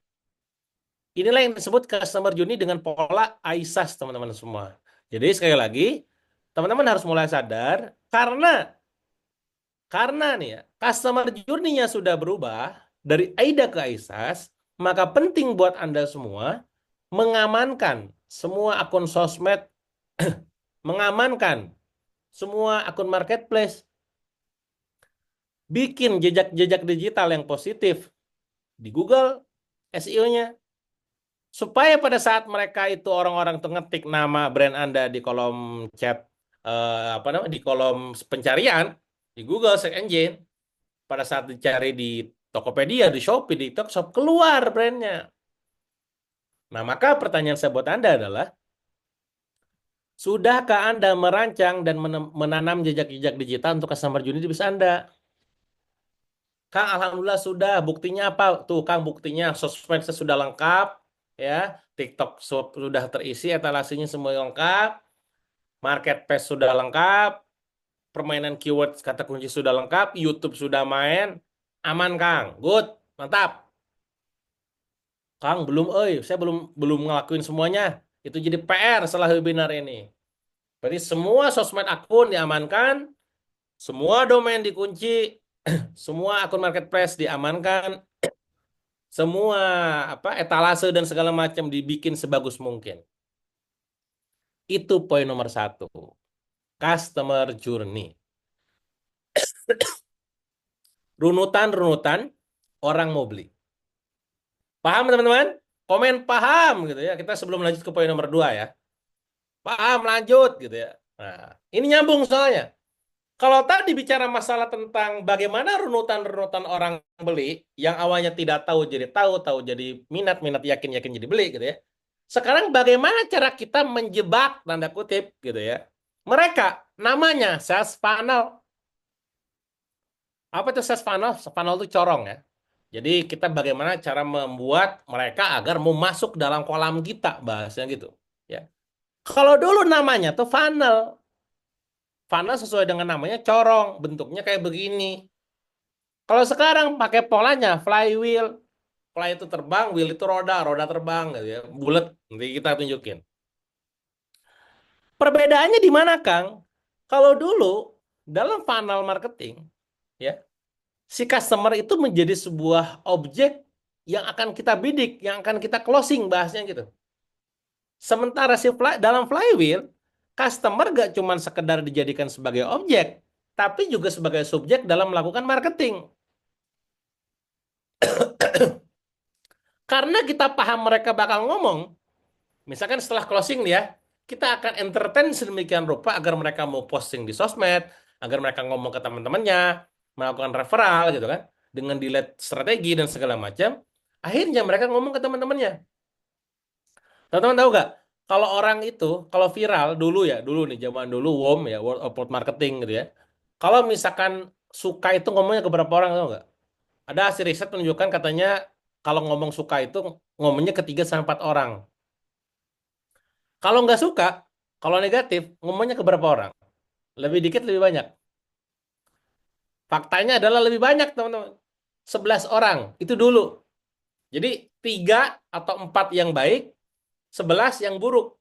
Inilah yang disebut customer journey dengan pola AISAS, teman-teman semua. Jadi sekali lagi, teman-teman harus mulai sadar karena nih ya, customer journey-nya sudah berubah dari AIDA ke AISAS, maka penting buat Anda semua mengamankan semua akun sosmed, mengamankan semua akun marketplace, bikin jejak-jejak digital yang positif di Google SEO-nya. Supaya pada saat mereka itu orang-orang tuh ngetik nama brand Anda di kolom chat di kolom pencarian di Google search engine, pada saat dicari di Tokopedia, di Shopee, di TikTok Shop keluar brandnya. Nah, maka pertanyaan saya buat Anda adalah sudahkah Anda merancang dan menanam jejak-jejak digital untuk customer journey di bisnis Anda? Kang, alhamdulillah sudah. Buktinya apa? Tuh, Kang, buktinya sosmed sudah lengkap, ya. TikTok sudah terisi, etalasenya semua lengkap, marketplace sudah lengkap, permainan keyword kata kunci sudah lengkap, YouTube sudah main, aman, Kang. Good, mantap. Kang, saya belum belum ngelakuin semuanya. Itu jadi PR setelah webinar ini. Berarti semua sosmed akun diamankan, semua domain dikunci, semua akun marketplace diamankan, semua etalase dan segala macam dibikin sebagus mungkin. Itu poin nomor 1. Customer journey. Runutan-runutan orang mau beli. Paham teman-teman? Komen paham gitu ya. Kita sebelum lanjut ke poin nomor 2 ya. Paham lanjut gitu ya. Nah, ini nyambung soalnya. Kalau tadi bicara masalah tentang bagaimana runutan-runutan orang beli yang awalnya tidak tahu jadi tahu, tahu jadi minat, minat yakin-yakin jadi beli gitu ya. Sekarang bagaimana cara kita menjebak tanda kutip gitu ya. Mereka namanya sales funnel. Apa itu sales funnel? Funnel itu corong ya. Jadi kita bagaimana cara membuat mereka agar mau masuk dalam kolam kita, bahasanya gitu. Ya. Kalau dulu namanya tuh funnel. Funnel sesuai dengan namanya corong, bentuknya kayak begini. Kalau sekarang pakai polanya flywheel. Fly itu terbang, wheel itu roda, roda terbang gitu ya. Bulat, nanti kita tunjukin. Perbedaannya di mana, Kang? Kalau dulu dalam funnel marketing, ya, si customer itu menjadi sebuah objek yang akan kita bidik, yang akan kita closing bahasnya gitu. Sementara dalam flywheel, customer gak cuma sekedar dijadikan sebagai objek, tapi juga sebagai subjek dalam melakukan marketing. Karena kita paham mereka bakal ngomong, misalkan setelah closing nih ya, kita akan entertain sedemikian rupa agar mereka mau posting di sosmed, agar mereka ngomong ke teman-temannya, melakukan referral gitu kan, dengan delete strategi dan segala macam. Akhirnya mereka ngomong ke teman-temannya. Teman-teman tahu nggak? Kalau orang itu, kalau viral dulu ya, dulu nih zaman dulu WOM ya, Word of Mouth Marketing gitu ya. Kalau misalkan suka itu ngomongnya ke berapa orang tahu nggak? Ada hasil riset menunjukkan katanya kalau ngomong suka itu ngomongnya ke 3 sampai 4 orang. Kalau nggak suka, kalau negatif ngomongnya ke berapa orang? Lebih dikit, lebih banyak. Faktanya adalah lebih banyak teman-teman. 11 orang itu dulu. Jadi 3 atau 4 yang baik, 11 yang buruk.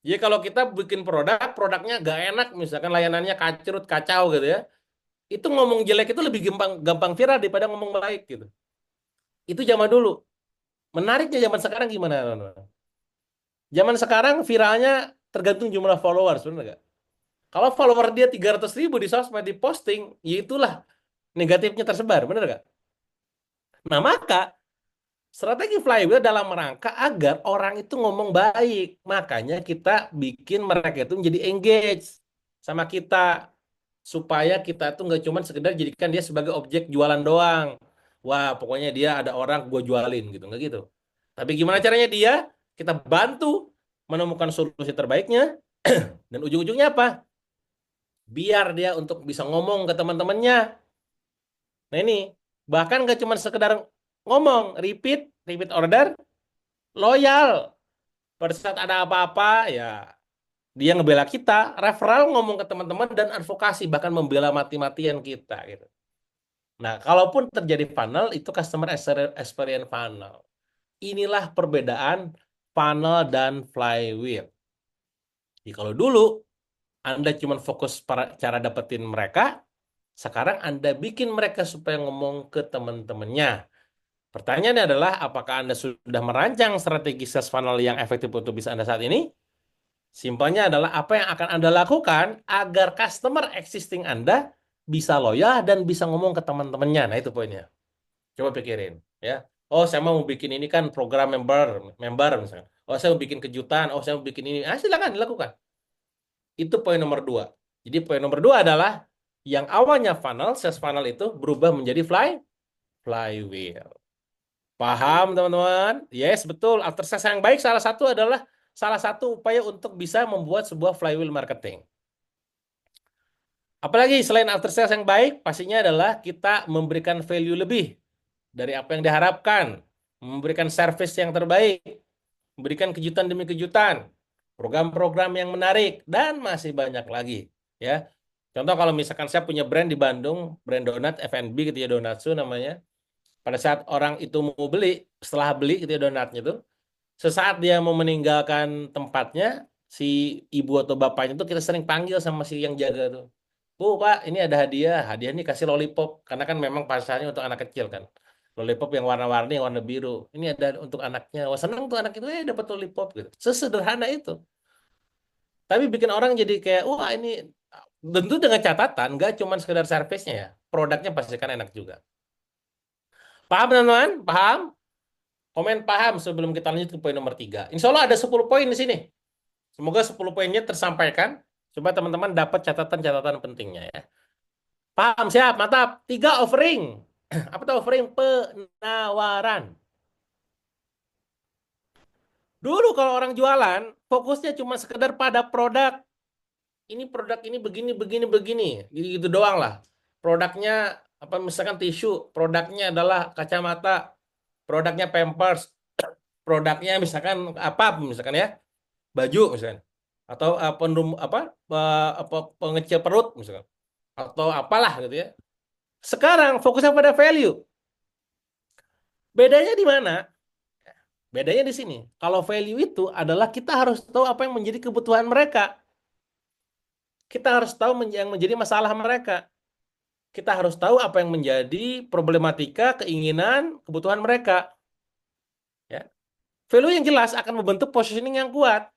Jadi kalau kita bikin produk, produknya gak enak, misalkan layanannya kacrut, kacau gitu ya, itu ngomong jelek itu lebih gampang viral daripada ngomong baik gitu. Itu zaman dulu. Menariknya zaman sekarang gimana, teman-teman? Zaman sekarang viralnya tergantung jumlah followers, benar nggak? Kalau follower dia 300.000 di sosmed, di posting, ya itulah negatifnya tersebar, benar nggak? Nah, maka strategi flywheel dalam rangka agar orang itu ngomong baik. Makanya kita bikin mereka itu menjadi engage sama kita. Supaya kita tuh nggak cuma sekedar jadikan dia sebagai objek jualan doang. Wah, pokoknya dia ada orang gue jualin gitu, nggak gitu. Tapi gimana caranya dia? Kita bantu menemukan solusi terbaiknya dan ujung-ujungnya apa? Biar dia untuk bisa ngomong ke teman-temannya. Nah ini, bahkan nggak cuma sekedar ngomong, repeat order, loyal. Pada saat ada apa-apa, ya dia ngebela kita, referral ngomong ke teman-teman dan advokasi, bahkan membela mati-matian kita gitu. Nah, kalaupun terjadi funnel, itu customer experience funnel. Inilah perbedaan funnel dan flywheel. Jadi kalau dulu Anda cuma fokus cara dapetin mereka, sekarang Anda bikin mereka supaya ngomong ke teman-temannya. Pertanyaannya adalah, apakah Anda sudah merancang strategi sales funnel yang efektif untuk bisa Anda saat ini? Simpelnya adalah apa yang akan Anda lakukan agar customer existing Anda bisa loyal dan bisa ngomong ke teman-temannya. Nah, itu poinnya. Coba pikirin, ya. Oh, saya mau bikin ini kan program member misalnya. Oh, saya mau bikin kejutan. Oh, saya mau bikin ini. Ah, silakan dilakukan. Itu poin nomor 2. Jadi poin nomor 2 adalah yang awalnya funnel, sales funnel itu berubah menjadi flywheel. Paham, teman-teman? Yes, betul. After sales yang baik salah satu upaya untuk bisa membuat sebuah flywheel marketing. Apalagi selain after sales yang baik, pastinya adalah kita memberikan value lebih dari apa yang diharapkan, memberikan service yang terbaik, memberikan kejutan demi kejutan, program-program yang menarik, dan masih banyak lagi. Ya, contoh kalau misalkan saya punya brand di Bandung, brand donat F&B gitu ya, Donatsu namanya. Pada saat orang itu mau beli, setelah beli gitu ya donatnya itu, sesaat dia mau meninggalkan tempatnya, si ibu atau bapaknya itu kita sering panggil sama si yang jaga tuh. Bu, Pak, ini ada hadiah. Hadiah ini kasih lollipop. Karena kan memang pasarnya untuk anak kecil kan. Lollipop yang warna-warni, yang warna biru. Ini ada untuk anaknya. Wah, senang tuh anak itu, dapat lollipop gitu. Sesederhana itu. Tapi bikin orang jadi kayak, wah ini Tentu dengan catatan, nggak cuma sekedar servisnya ya, produknya pastikan enak juga. Paham teman-teman? Paham? Komen paham sebelum kita lanjut ke poin nomor 3. Insya Allah ada 10 poin di sini. Semoga 10 poinnya tersampaikan supaya teman-teman dapat catatan-catatan pentingnya ya. Paham, siap, mantap. 3 offering. Apa tuh offering? Penawaran. Dulu kalau orang jualan, fokusnya cuma sekedar pada produk. Ini produk ini begini, begini, begini. Gitu doang lah. Produknya, apa misalkan tisu, produknya adalah kacamata, produknya Pampers, produknya misalkan apa, misalkan ya, baju misalkan. Atau pengecil perut misalkan. Atau apalah gitu ya. Sekarang fokusnya pada value. Bedanya di mana? Bedanya di sini. Kalau value itu adalah kita harus tahu apa yang menjadi kebutuhan mereka. Kita harus tahu yang menjadi masalah mereka. Kita harus tahu apa yang menjadi problematika, keinginan, kebutuhan mereka. Ya. Value yang jelas akan membentuk positioning yang kuat.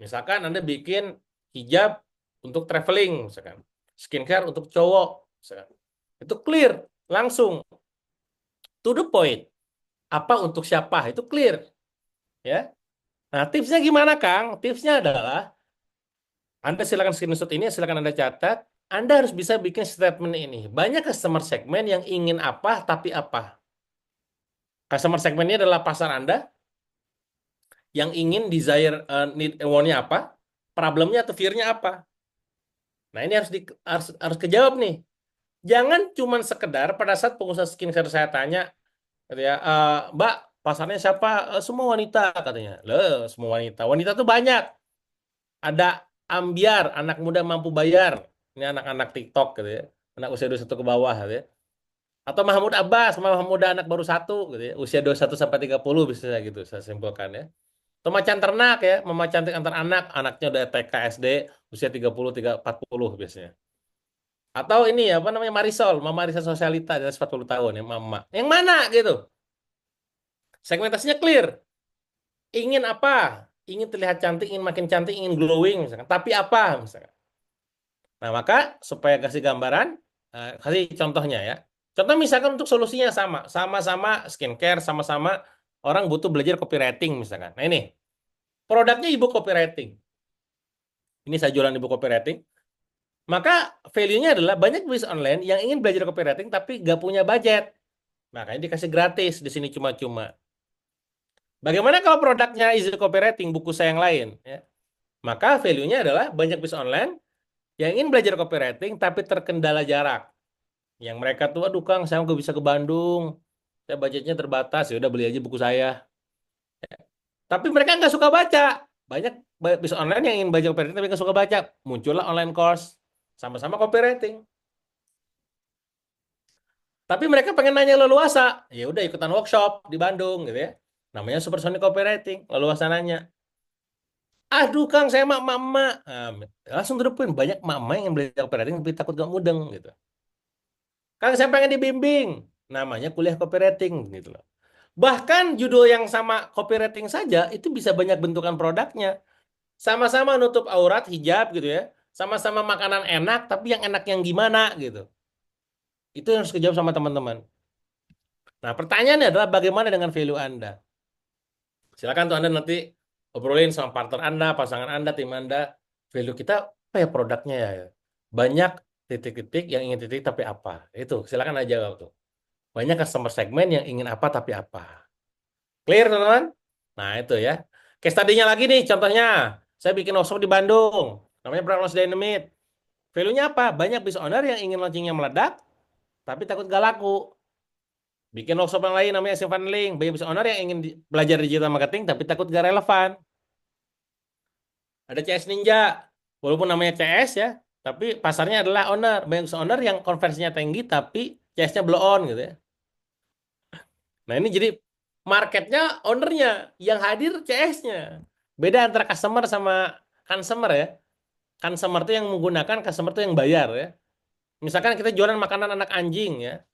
Misalkan Anda bikin hijab untuk traveling, misalkan. Skincare untuk cowok, misalkan. Itu clear, langsung. To the point. Apa untuk siapa, itu clear. Ya. Nah, tipsnya gimana, Kang? Tipsnya adalah Anda silakan screenshot ini, silakan Anda catat. Anda harus bisa bikin statement ini. Banyak customer segmen yang ingin apa, tapi apa. Customer segmen ini adalah pasar Anda yang ingin desire, need, want-nya apa, problemnya atau fear-nya apa. Nah, ini harus kejawab nih. Jangan cuma sekedar pada saat pengusaha skincare saya tanya, gitu ya, Mbak, pasarnya siapa? Semua wanita katanya. Loh, semua wanita. Wanita tuh banyak. Ada ambiar, anak muda mampu bayar. Ini anak-anak TikTok gitu ya. Anak usia 21 ke bawah gitu ya. Atau Mahmud Abbas, Mahmud muda anak baru satu gitu ya. Usia 21 sampai 30 biasanya gitu saya simpulkan ya. Atau macan ternak ya, mama cantik antar anak, anaknya udah TK SD, usia 40 biasanya. Atau ini ya, apa namanya Marisol, Mama Marisol Sosialita, di atas 40 tahun ya, mama. Yang mana gitu? Segmentasinya clear. Ingin apa? Ingin terlihat cantik, ingin makin cantik, ingin glowing misalkan. Tapi apa misalkan. Nah, maka supaya kasih gambaran, kasih contohnya ya. Contoh misalkan untuk solusinya sama. Sama-sama skincare, sama-sama orang butuh belajar copywriting misalkan. Nah ini, produknya ibu copywriting. Ini saya jualan ibu copywriting. Maka value-nya adalah banyak bisnis online yang ingin belajar copywriting tapi nggak punya budget. Makanya dikasih gratis di sini cuma-cuma. Bagaimana kalau produknya easy copywriting, buku saya yang lain? Ya. Maka value-nya adalah banyak bisnis online yang ingin belajar copywriting tapi terkendala jarak. Yang mereka tuh, aduh Kang, saya nggak bisa ke Bandung, saya budgetnya terbatas, ya udah beli aja buku saya. Tapi mereka nggak suka baca. Banyak bisnis online yang ingin belajar copywriting tapi nggak suka baca. Muncullah online course, sama-sama copywriting. Tapi mereka pengen nanya leluasa, ya udah ikutan workshop di Bandung gitu ya. Namanya Supersonic Copywriting, leluasa nanya. Aduh Kang, saya mak-mak. Nah, langsung to the point, banyak mak-mak yang belajar copywriting tapi takut gak mudeng gitu. Kang, saya pengen dibimbing. Namanya kuliah copywriting gitu loh. Bahkan judul yang sama copywriting saja itu bisa banyak bentukan produknya. Sama-sama nutup aurat, hijab gitu ya. Sama-sama makanan enak, tapi yang enak yang gimana gitu. Itu yang harus dijawab sama teman-teman. Nah, pertanyaannya adalah bagaimana dengan value Anda? Silakan tuh Anda nanti obrolin sama partner Anda, pasangan Anda, tim Anda. Value kita apa ya produknya ya? Banyak titik-titik yang ingin titik tapi apa? Itu silakan aja jawab tuh. Banyak customer segmen yang ingin apa tapi apa. Clear teman-teman? Nah itu ya. Case tadinya lagi nih contohnya. Saya bikin workshop di Bandung. Namanya Product Launch Dynamite. Value-nya apa? Banyak business owner yang ingin launchingnya meledak tapi takut gak laku. Bikin workshop yang lain namanya SEO Funneling. Banyak business owner yang ingin belajar digital marketing tapi takut gak relevan. Ada CS Ninja. Walaupun namanya CS ya, tapi pasarnya adalah owner. Banyak business owner yang konversinya tinggi tapi CS-nya blow on gitu ya. Nah ini jadi marketnya ownernya, yang hadir CS-nya. Beda antara customer sama consumer ya. Consumer itu yang menggunakan, customer itu yang bayar ya. Misalkan kita jualan makanan anak anjing ya.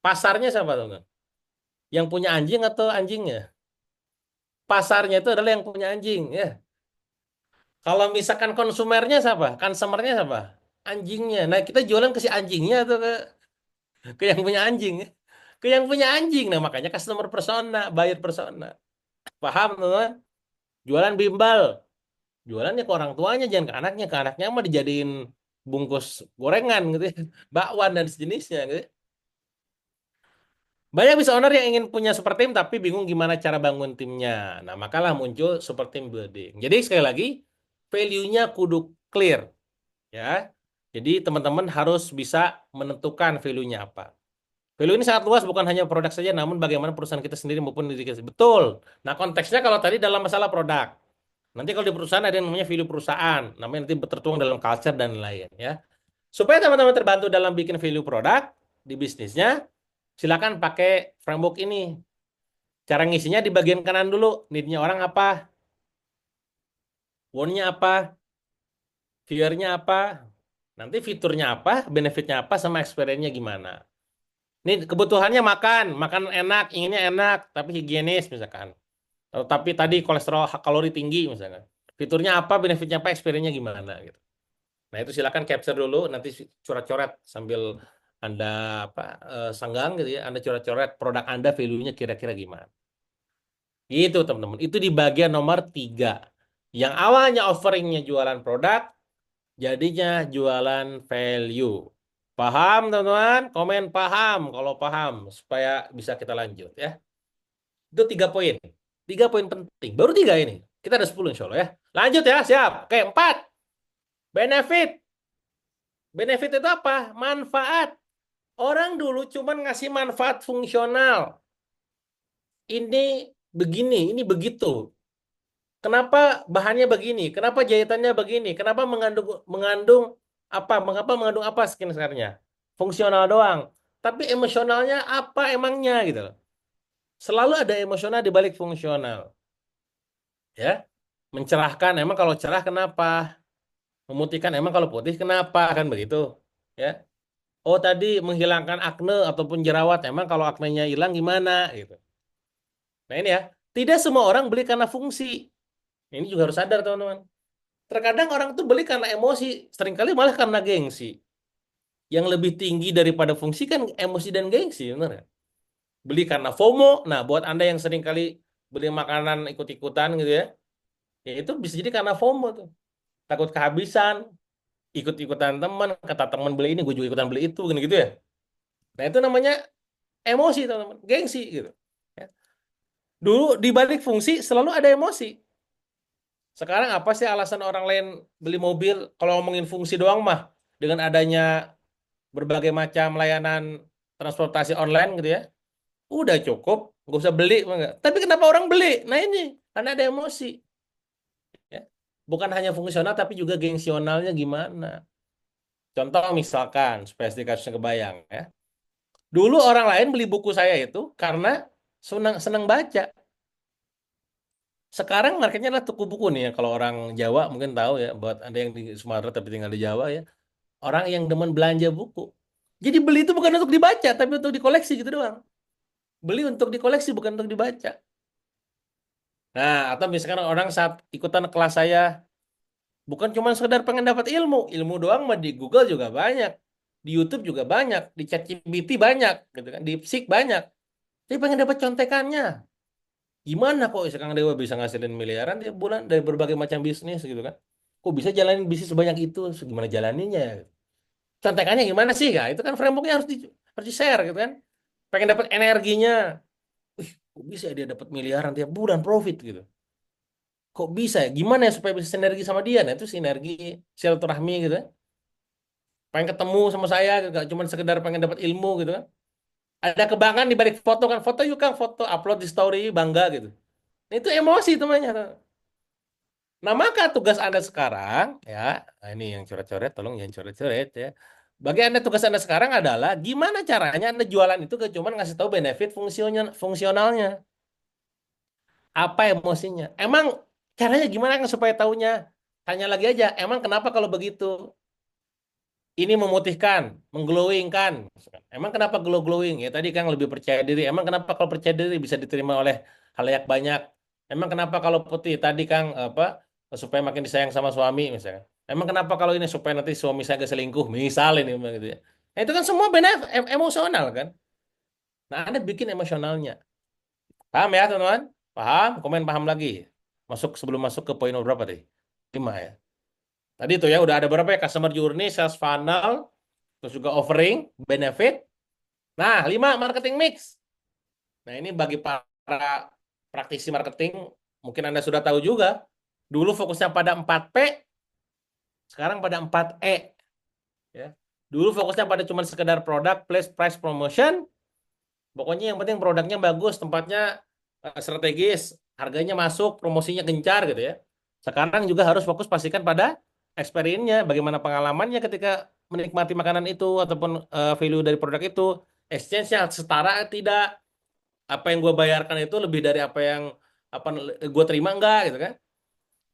Pasarnya siapa teman? Yang punya anjing atau anjingnya? Pasarnya itu adalah yang punya anjing ya. Kalau misalkan konsumernya siapa? Customernya siapa? Anjingnya. Nah, kita jualan ke si anjingnya atau ke yang punya anjing? Ke yang punya anjing. Nah, makanya customer persona, buyer persona. Paham, teman? Jualan bimbal. Jualannya ke orang tuanya, jangan ke anaknya. Ke anaknya mah dijadiin bungkus gorengan gitu ya. Bakwan dan sejenisnya gitu ya. Banyak business owner yang ingin punya super team tapi bingung gimana cara bangun timnya. Nah, makalah muncul super team building. Jadi sekali lagi, value-nya kudu clear ya. Jadi teman-teman harus bisa menentukan value-nya apa. Value ini sangat luas, bukan hanya produk saja, namun bagaimana perusahaan kita sendiri maupun diri kita. Betul. Nah, konteksnya kalau tadi dalam masalah produk. Nanti kalau di perusahaan ada yang namanya value perusahaan, namanya nanti tertuang dalam culture dan lain ya. Supaya teman-teman terbantu dalam bikin value produk di bisnisnya, silakan pakai framework ini. Cara ngisinya di bagian kanan dulu. Need-nya orang apa? Want-nya apa? Fear-nya apa? Nanti fiturnya apa? Benefit-nya apa? Sama experience-nya gimana? Ini kebutuhannya makan. Makan enak, inginnya enak, tapi higienis misalkan. Tapi tadi kolesterol kalori tinggi misalkan. Fiturnya apa? Benefit-nya apa? Experience-nya gimana? Gitu. Nah, itu silakan capture dulu, nanti coret-coret sambil Anda sanggang gitu ya. Anda coret-coret produk Anda value-nya kira-kira gimana. Gitu, teman-teman. Itu di bagian nomor 3. Yang awalnya offeringnya jualan produk, jadinya jualan value. Paham, teman-teman? Komen paham kalau paham, supaya bisa kita lanjut ya. Itu 3 poin. 3 poin penting. Baru 3 ini. Kita ada 10 insya Allah ya. Lanjut ya, siap. Oke, 4. Benefit. Benefit itu apa? Manfaat. Orang dulu cuma ngasih manfaat fungsional. Ini begini, ini begitu. Kenapa bahannya begini? Kenapa jahitannya begini? Kenapa mengandung apa? Mengapa mengandung apa skincare-nya? Fungsional doang. Tapi emosionalnya apa emangnya gitu loh. Selalu ada emosional di balik fungsional. Ya. Mencerahkan, emang kalau cerah kenapa? Memutihkan, emang kalau putih kenapa? Kan begitu. Ya. Oh, tadi menghilangkan akne ataupun jerawat, emang kalau aknenya hilang gimana gitu. Nah, ini ya. Tidak semua orang beli karena fungsi. Ini juga harus sadar, teman-teman. Terkadang orang tuh beli karena emosi, seringkali malah karena gengsi. Yang lebih tinggi daripada fungsi kan emosi dan gengsi, benar nggak? Beli karena FOMO. Nah, buat Anda yang seringkali beli makanan ikut-ikutan gitu ya itu bisa jadi karena FOMO tuh. Takut kehabisan, ikut-ikutan teman, kata teman beli ini, gue juga ikutan beli itu, gitu ya. Nah, itu namanya emosi, teman-teman, gengsi gitu. Ya. Dulu di balik fungsi selalu ada emosi. Sekarang apa sih alasan orang lain beli mobil? Kalau ngomongin fungsi doang mah, dengan adanya berbagai macam layanan transportasi online gitu ya, udah cukup, nggak usah beli, enggak. Tapi kenapa orang beli? Nah ini, karena ada emosi. Ya. Bukan hanya fungsional, tapi juga gengsionalnya gimana. Contoh misalkan, supaya sedikit kebayang ya. Dulu orang lain beli buku saya itu karena senang senang baca. Sekarang marketnya adalah toko buku nih ya. Kalau orang Jawa mungkin tahu ya, buat Anda yang di Sumatera tapi tinggal di Jawa ya. Orang yang demen belanja buku. Jadi beli itu bukan untuk dibaca, tapi untuk dikoleksi gitu doang. Beli untuk dikoleksi, bukan untuk dibaca. Nah, atau misalkan orang saat ikutan kelas saya, bukan cuma sekedar pengen dapat ilmu. Ilmu doang mah di Google juga banyak. Di YouTube juga banyak. Di ChatGPT banyak. Gitu kan. Di Psych banyak. Tapi pengen dapat contekannya. Gimana kok Kang Dewa bisa ngasilin miliaran tiap bulan dari berbagai macam bisnis gitu kan? Kok bisa jalanin bisnis sebanyak itu? Gimana jalaninnya? Contekannya gimana sih? Ya, itu kan frameworknya harus di-share gitu kan. Pengen dapat energinya. Wih, kok bisa ya dia dapat miliaran tiap bulan profit gitu. Kok bisa ya? Gimana ya supaya bisa sinergi sama dia? Nah, itu sinergi silaturahmi gitu kan. Pengen ketemu sama saya, gak cuma sekedar pengen dapat ilmu gitu kan. Ada kebanggaan di balik foto kan. Foto yuk Kang, foto upload di story bangga gitu. Nah, itu emosi temannya. Nah, maka tugas Anda sekarang, ya, nah ini yang coret-coret, tolong jangan coret-coret ya. Bagi Anda, tugas Anda sekarang adalah gimana caranya Anda jualan itu ke cuma ngasih tahu benefit fungsionalnya. Apa emosinya? Emang caranya gimana kan supaya tahunya? Tanya lagi aja, emang kenapa kalau begitu? Ini memutihkan, mengglowingkan. Emang kenapa glowing? Ya tadi Kang lebih percaya diri. Emang kenapa kalau percaya diri bisa diterima oleh halayak banyak? Emang kenapa kalau putih? Tadi Kang apa? supaya makin disayang sama suami misalnya. Emang kenapa kalau ini supaya nanti suami saya gak selingkuh, misal ini gitu ya. Nah, itu kan semua emosional kan. Nah, Anda bikin emosionalnya. Paham ya, teman-teman? Paham? Komen paham lagi. Sebelum masuk ke poin berapa tadi? 5 ya. Tadi itu ya udah ada berapa ya? Customer journey, sales funnel, terus juga offering, benefit. Nah, 5 marketing mix. Nah, ini bagi para praktisi marketing, mungkin Anda sudah tahu juga. Dulu fokusnya pada 4P, sekarang pada 4E. Ya. Dulu fokusnya pada cuma sekedar produk, place, price, promotion. Pokoknya yang penting produknya bagus, tempatnya strategis, harganya masuk, promosinya gencar gitu ya. Sekarang juga harus fokus pastikan pada experience-nya, bagaimana pengalamannya ketika menikmati makanan itu ataupun value dari produk itu, exchange-nya setara tidak, apa yang gue bayarkan itu lebih dari apa yang gue terima enggak gitu kan?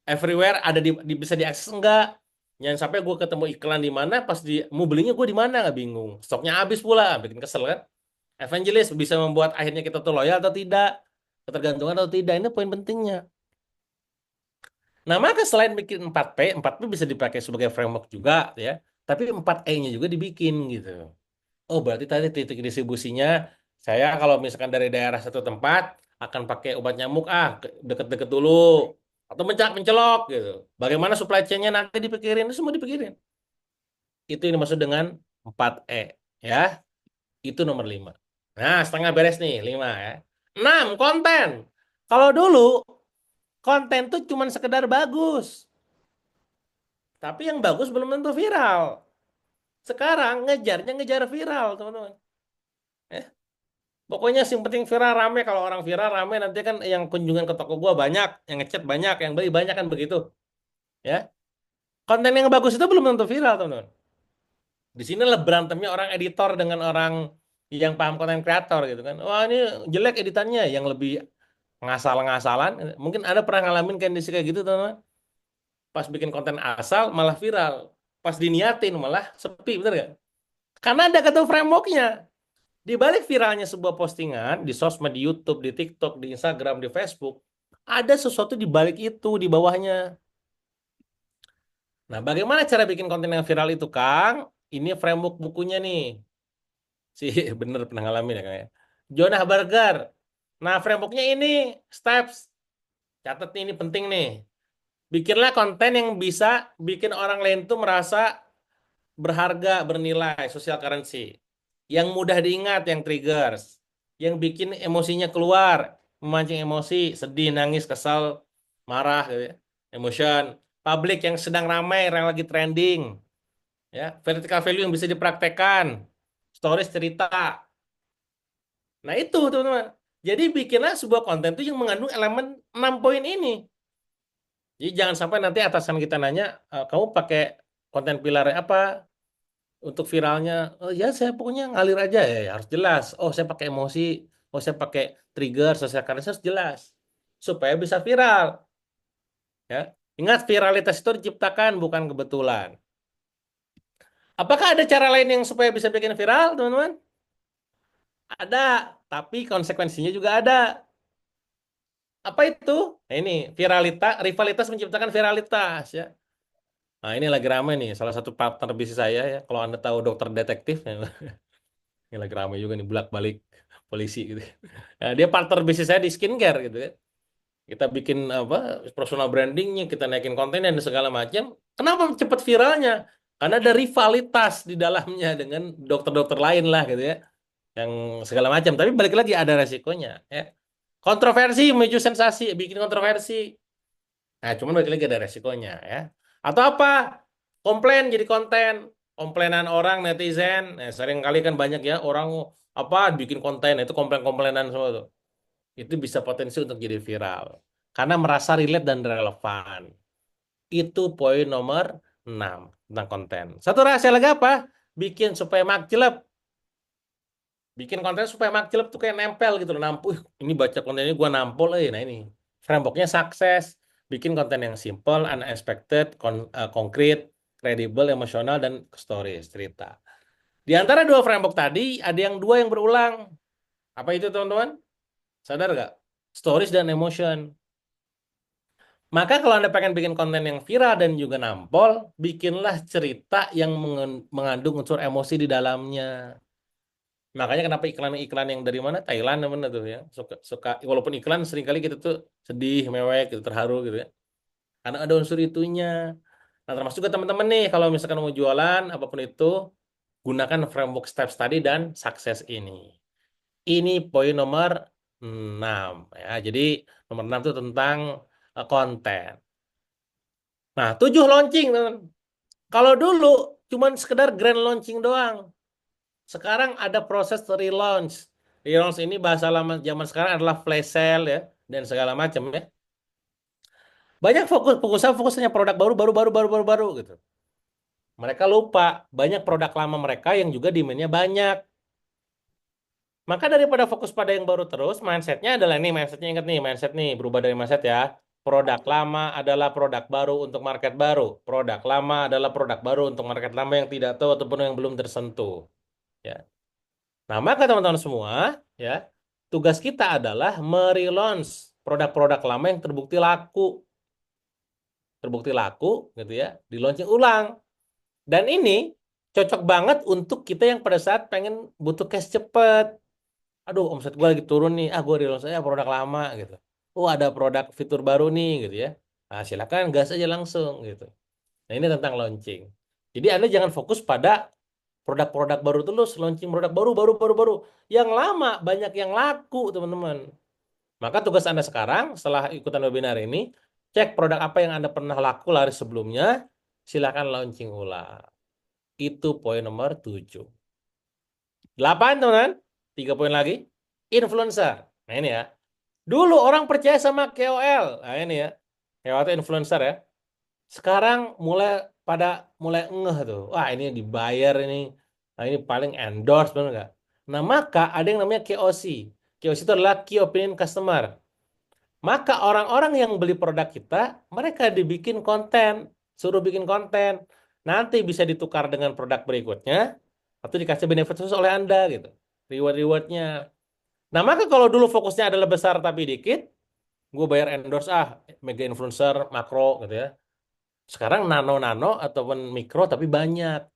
Everywhere ada bisa diakses enggak? Jangan sampai gue ketemu iklan di mana pas mau belinya gue di mana nggak bingung. Stoknya habis pula, bikin kesel kan? Evangelis bisa membuat akhirnya kita tuh loyal atau tidak, ketergantungan atau tidak. Ini poin pentingnya. Nah, maka selain bikin 4P bisa dipakai sebagai framework juga ya. Tapi 4E-nya juga dibikin gitu. Oh, berarti tadi titik distribusinya saya kalau misalkan dari daerah satu tempat akan pakai obat nyamuk deket-deket dulu atau mencelok gitu. Bagaimana supply chain-nya nanti dipikirin, itu semua dipikirin. Itu yang dimaksud dengan 4E ya. Itu nomor 5. Nah, setengah beres nih, 5 ya. 6, konten. Kalau dulu, konten tuh cuma sekedar bagus. Tapi yang bagus belum tentu viral. Sekarang ngejarnya ngejar viral, teman-teman. Eh, Pokoknya yang penting viral rame. Kalau orang viral rame, nanti kan yang kunjungan ke toko gua banyak, yang ngechat banyak, yang beli banyak kan begitu. Ya, konten yang bagus itu belum tentu viral, teman-teman. Di sini lah berantemnya orang editor dengan orang yang paham konten kreator gitu kan. Wah, ini jelek editannya, yang lebih ngasal-ngasalan. Mungkin ada pernah ngalamin kondisi kayak gitu, teman-teman. Pas bikin konten asal malah viral. Pas diniatin malah sepi, bener gak? Karena ada kata frameworknya. Di balik viralnya sebuah postingan di sosmed, di YouTube, di TikTok, di Instagram, di Facebook, ada sesuatu di balik itu, di bawahnya. Nah, bagaimana cara bikin konten yang viral itu, Kang? Ini framework bukunya nih. Sih, bener pernah ngalamin ya, Kang ya. Jonah Berger. Nah, frameworknya ini, steps. Catat nih, ini penting nih. Bikinlah konten yang bisa bikin orang lain tuh merasa berharga, bernilai, social currency. Yang mudah diingat, yang triggers. Yang bikin emosinya keluar, memancing emosi, sedih, nangis, kesal, marah, gitu ya. Emotion. Public yang sedang ramai, yang lagi trending. Ya, vertical value yang bisa dipraktekkan. Stories cerita. Nah itu teman-teman. Jadi bikinlah sebuah konten itu yang mengandung elemen 6 poin ini. Jadi jangan sampai nanti atasan kita nanya, kamu pakai konten pilar apa untuk viralnya? Oh ya saya pokoknya ngalir aja ya, harus jelas. Oh saya pakai emosi, oh saya pakai trigger, sosial karena harus jelas supaya bisa viral. Ya, ingat viralitas itu diciptakan bukan kebetulan. Apakah ada cara lain yang supaya bisa bikin viral, teman-teman? Ada, tapi konsekuensinya juga ada. Apa itu? Nah, ini rivalitas menciptakan viralitas ya. Nah, ini lagi ramai nih, salah satu partner bisnis saya ya. Kalau Anda tahu dokter detektif, ya, ini lagi ramai juga nih, bolak-balik polisi gitu. Nah, dia partner bisnis saya di skincare gitu ya. Kita bikin apa personal brandingnya, kita naikin kontennya dan segala macam. Kenapa cepat viralnya? Karena ada rivalitas di dalamnya dengan dokter-dokter lain lah gitu ya, yang segala macam. Tapi balik lagi ada resikonya. Ya. Kontroversi memicu sensasi, bikin kontroversi. Nah, cuman balik lagi ada resikonya ya. Atau apa? Komplain jadi konten. Komplainan orang netizen. Nah, sering kali kan banyak ya orang apa bikin konten itu komplainan semua tuh. Itu bisa potensi untuk jadi viral. Karena merasa relate dan relevan. Itu poin nomor 6 tentang konten. Satu rahasia lagi apa? Bikin supaya makjleb. Bikin konten supaya makjleb tuh kayak nempel gitu loh. Nampuh, ini baca konten ini gua nampol nah ini. Frameworknya sukses. Bikin konten yang simple, unexpected, konkret, kredibel, emosional, dan stories, cerita. Di antara dua framework tadi, ada yang dua yang berulang. Apa itu teman-teman? Sadar nggak? Stories dan emotion. Maka kalau Anda pengen bikin konten yang viral dan juga nampol, bikinlah cerita yang mengandung unsur emosi di dalamnya. Makanya kenapa iklan-iklan yang dari mana? Thailand mana tuh ya. Suka walaupun iklan seringkali kita tuh sedih, mewek gitu, terharu gitu ya. Karena ada unsur itunya. Nah, termasuk juga teman-teman nih kalau misalkan mau jualan apapun itu, gunakan framework step study dan sukses ini. Ini poin nomor 6 ya. Jadi nomor 6 itu tentang konten. Nah, 7 launching, teman. Kalau dulu cuman sekedar grand launching doang. Sekarang ada proses relaunch. Relaunch ini bahasa lama zaman sekarang adalah flash sale ya dan segala macam ya. Banyak pengusaha fokusnya produk baru gitu. Mereka lupa banyak produk lama mereka yang juga demand-nya banyak. Maka daripada fokus pada yang baru terus, mindsetnya adalah ini, mindsetnya ingat nih, mindset nih, berubah dari mindset ya. Produk lama adalah produk baru untuk market baru. Produk lama adalah produk baru untuk market lama yang tidak tahu ataupun yang belum tersentuh. Ya. Nah, maka teman-teman semua, ya, tugas kita adalah merelaunch produk-produk lama yang terbukti laku, gitu ya, di launching ulang. Dan ini cocok banget untuk kita yang pada saat pengen butuh cash cepet. Aduh, omset gue lagi turun nih. Gue relaunch aja produk lama gitu. Oh, ada produk fitur baru nih gitu ya. Nah, silakan gas aja langsung gitu. Nah, ini tentang launching. Jadi Anda jangan fokus pada produk-produk baru terus, launching produk baru. Yang lama banyak yang laku, teman-teman. Maka tugas Anda sekarang setelah ikutan webinar ini, cek produk apa yang Anda pernah laku laris sebelumnya, silakan launching ulang. Itu poin nomor 7. 8, teman-teman. 3 poin lagi. Influencer. Nah, ini ya. Dulu orang percaya sama KOL. Nah, ini ya. KOL itu influencer ya. Sekarang mulai ngeh tuh. Wah, ini dibayar ini. Nah, ini paling endorse, benar nggak? Nah, maka ada yang namanya KOC. KOC itu adalah Key Opinion Customer. Maka orang-orang yang beli produk kita, mereka dibikin konten, suruh bikin konten. Nanti bisa ditukar dengan produk berikutnya, atau dikasih benefit khusus oleh Anda gitu. Reward-rewardnya. Nah, maka kalau dulu fokusnya adalah besar tapi dikit, gue bayar endorse mega influencer makro gitu ya. Sekarang nano-nano ataupun mikro tapi banyak.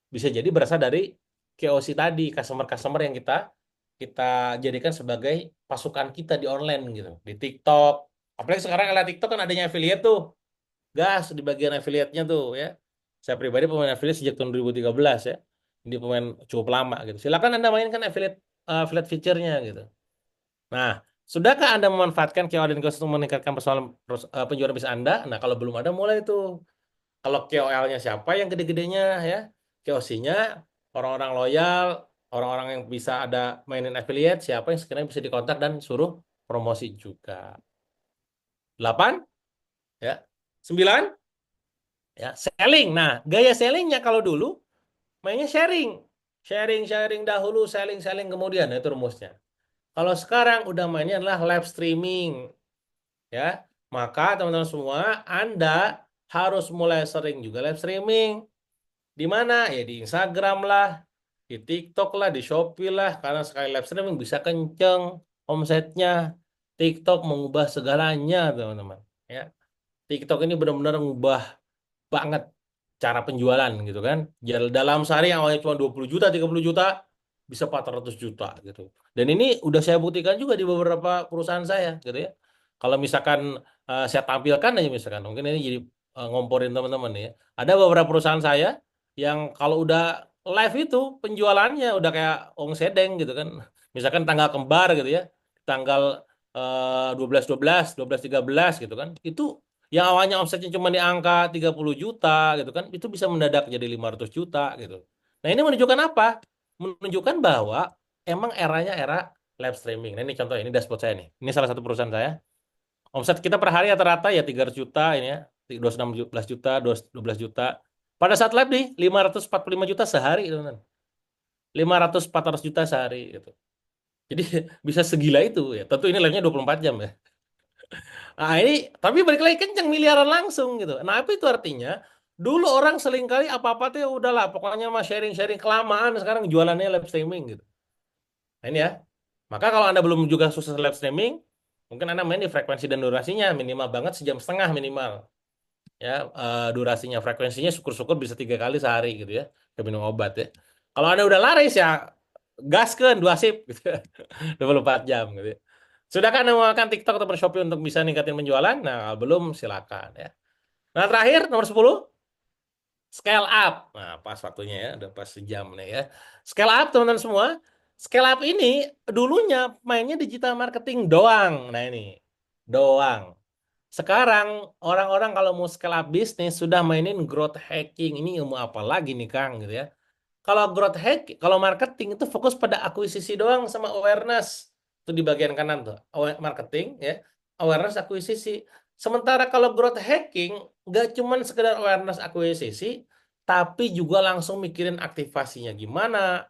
Bisa jadi berasal dari KOC tadi, customer-customer yang kita kita jadikan sebagai pasukan kita di online gitu, di TikTok. Apalagi sekarang ada TikTok kan adanya affiliate tuh. Gas di bagian affiliate-nya tuh ya. Saya pribadi pemain affiliate sejak tahun 2013 ya. Ini pemain cukup lama gitu. Silakan Anda mainkan affiliate feature-nya gitu. Nah, sudahkah Anda memanfaatkan KOL dan KOC untuk meningkatkan penjualan bisnis Anda? Nah, kalau belum ada mulai tuh. Kalau KOL-nya siapa yang gede-gedenya ya? KOC-nya orang-orang loyal, orang-orang yang bisa ada mainin affiliate, siapa yang sekiranya bisa dikontak dan suruh promosi juga. 8 ya. 9 ya, selling. Nah, gaya sellingnya kalau dulu mainnya sharing. Sharing dahulu, selling kemudian, itu rumusnya. Kalau sekarang udah mainnya adalah live streaming. Ya, maka teman-teman semua, Anda harus mulai sering juga live streaming. Di mana? Ya di Instagram lah, di TikTok lah, di Shopee lah. Karena sekali live streaming bisa kenceng omsetnya. TikTok mengubah segalanya, teman-teman. Ya, TikTok ini benar-benar mengubah banget cara penjualan gitu kan. Jadi dalam sehari yang awalnya cuma 20 juta, 30 juta, bisa 400 juta gitu. Dan ini udah saya buktikan juga di beberapa perusahaan saya gitu ya. Kalau misalkan saya tampilkan aja misalkan, mungkin ini jadi ngomporin teman-teman ya. Ada beberapa perusahaan saya yang kalau udah live itu penjualannya udah kayak ong sedeng gitu kan. Misalkan tanggal kembar gitu ya. Tanggal 12 12 gitu kan. Itu yang awalnya omsetnya cuma di angka 30 juta gitu kan, itu bisa mendadak jadi 500 juta gitu. Nah, ini menunjukkan apa? Menunjukkan bahwa emang eranya era live streaming. Nah, ini contoh, ini dashboard saya nih. Ini salah satu perusahaan saya. Omset kita per hari rata-rata ya 300 juta ini ya. 216 juta, 12 juta. Pada saat live nih 545 juta sehari, teman-teman. 500-400 juta sehari gitu. Jadi bisa segila itu ya. Tentu ini live-nya 24 jam ya. Nah, ini tapi balik lagi kenceng miliaran langsung gitu. Nah, apa itu artinya? Dulu orang selingkali apa-apa tuh ya udahlah, pokoknya mah sharing-sharing kelamaan, sekarang jualannya live streaming gitu. Nah, ini ya. Maka kalau Anda belum juga sukses live streaming, Mungkin Anda main di frekuensi dan durasinya minimal banget sejam setengah minimal. Ya, durasinya, frekuensinya syukur-syukur bisa 3 kali sehari gitu ya, ke minum obat ya. Kalau Anda udah laris ya gaskeun 2 sip gitu. 24 jam gitu ya. Sudahkah Anda menggunakan TikTok atau Shopee untuk bisa ningkatin penjualan? Nah, belum silakan ya. Nah, terakhir nomor 10, scale up. Nah, pas waktunya ya, udah pas sejam nih ya. Scale up teman-teman semua. Scale up ini dulunya mainnya digital marketing doang. Nah, ini doang. Sekarang orang-orang kalau mau scale up bisnis sudah mainin growth hacking. Ini ilmu apa lagi nih Kang gitu ya. Kalau growth hack, kalau marketing itu fokus pada akuisisi doang sama awareness. Itu di bagian kanan tuh, marketing ya, awareness akuisisi. Sementara kalau growth hacking nggak cuman sekedar awareness akuisisi, tapi juga langsung mikirin aktivasinya gimana,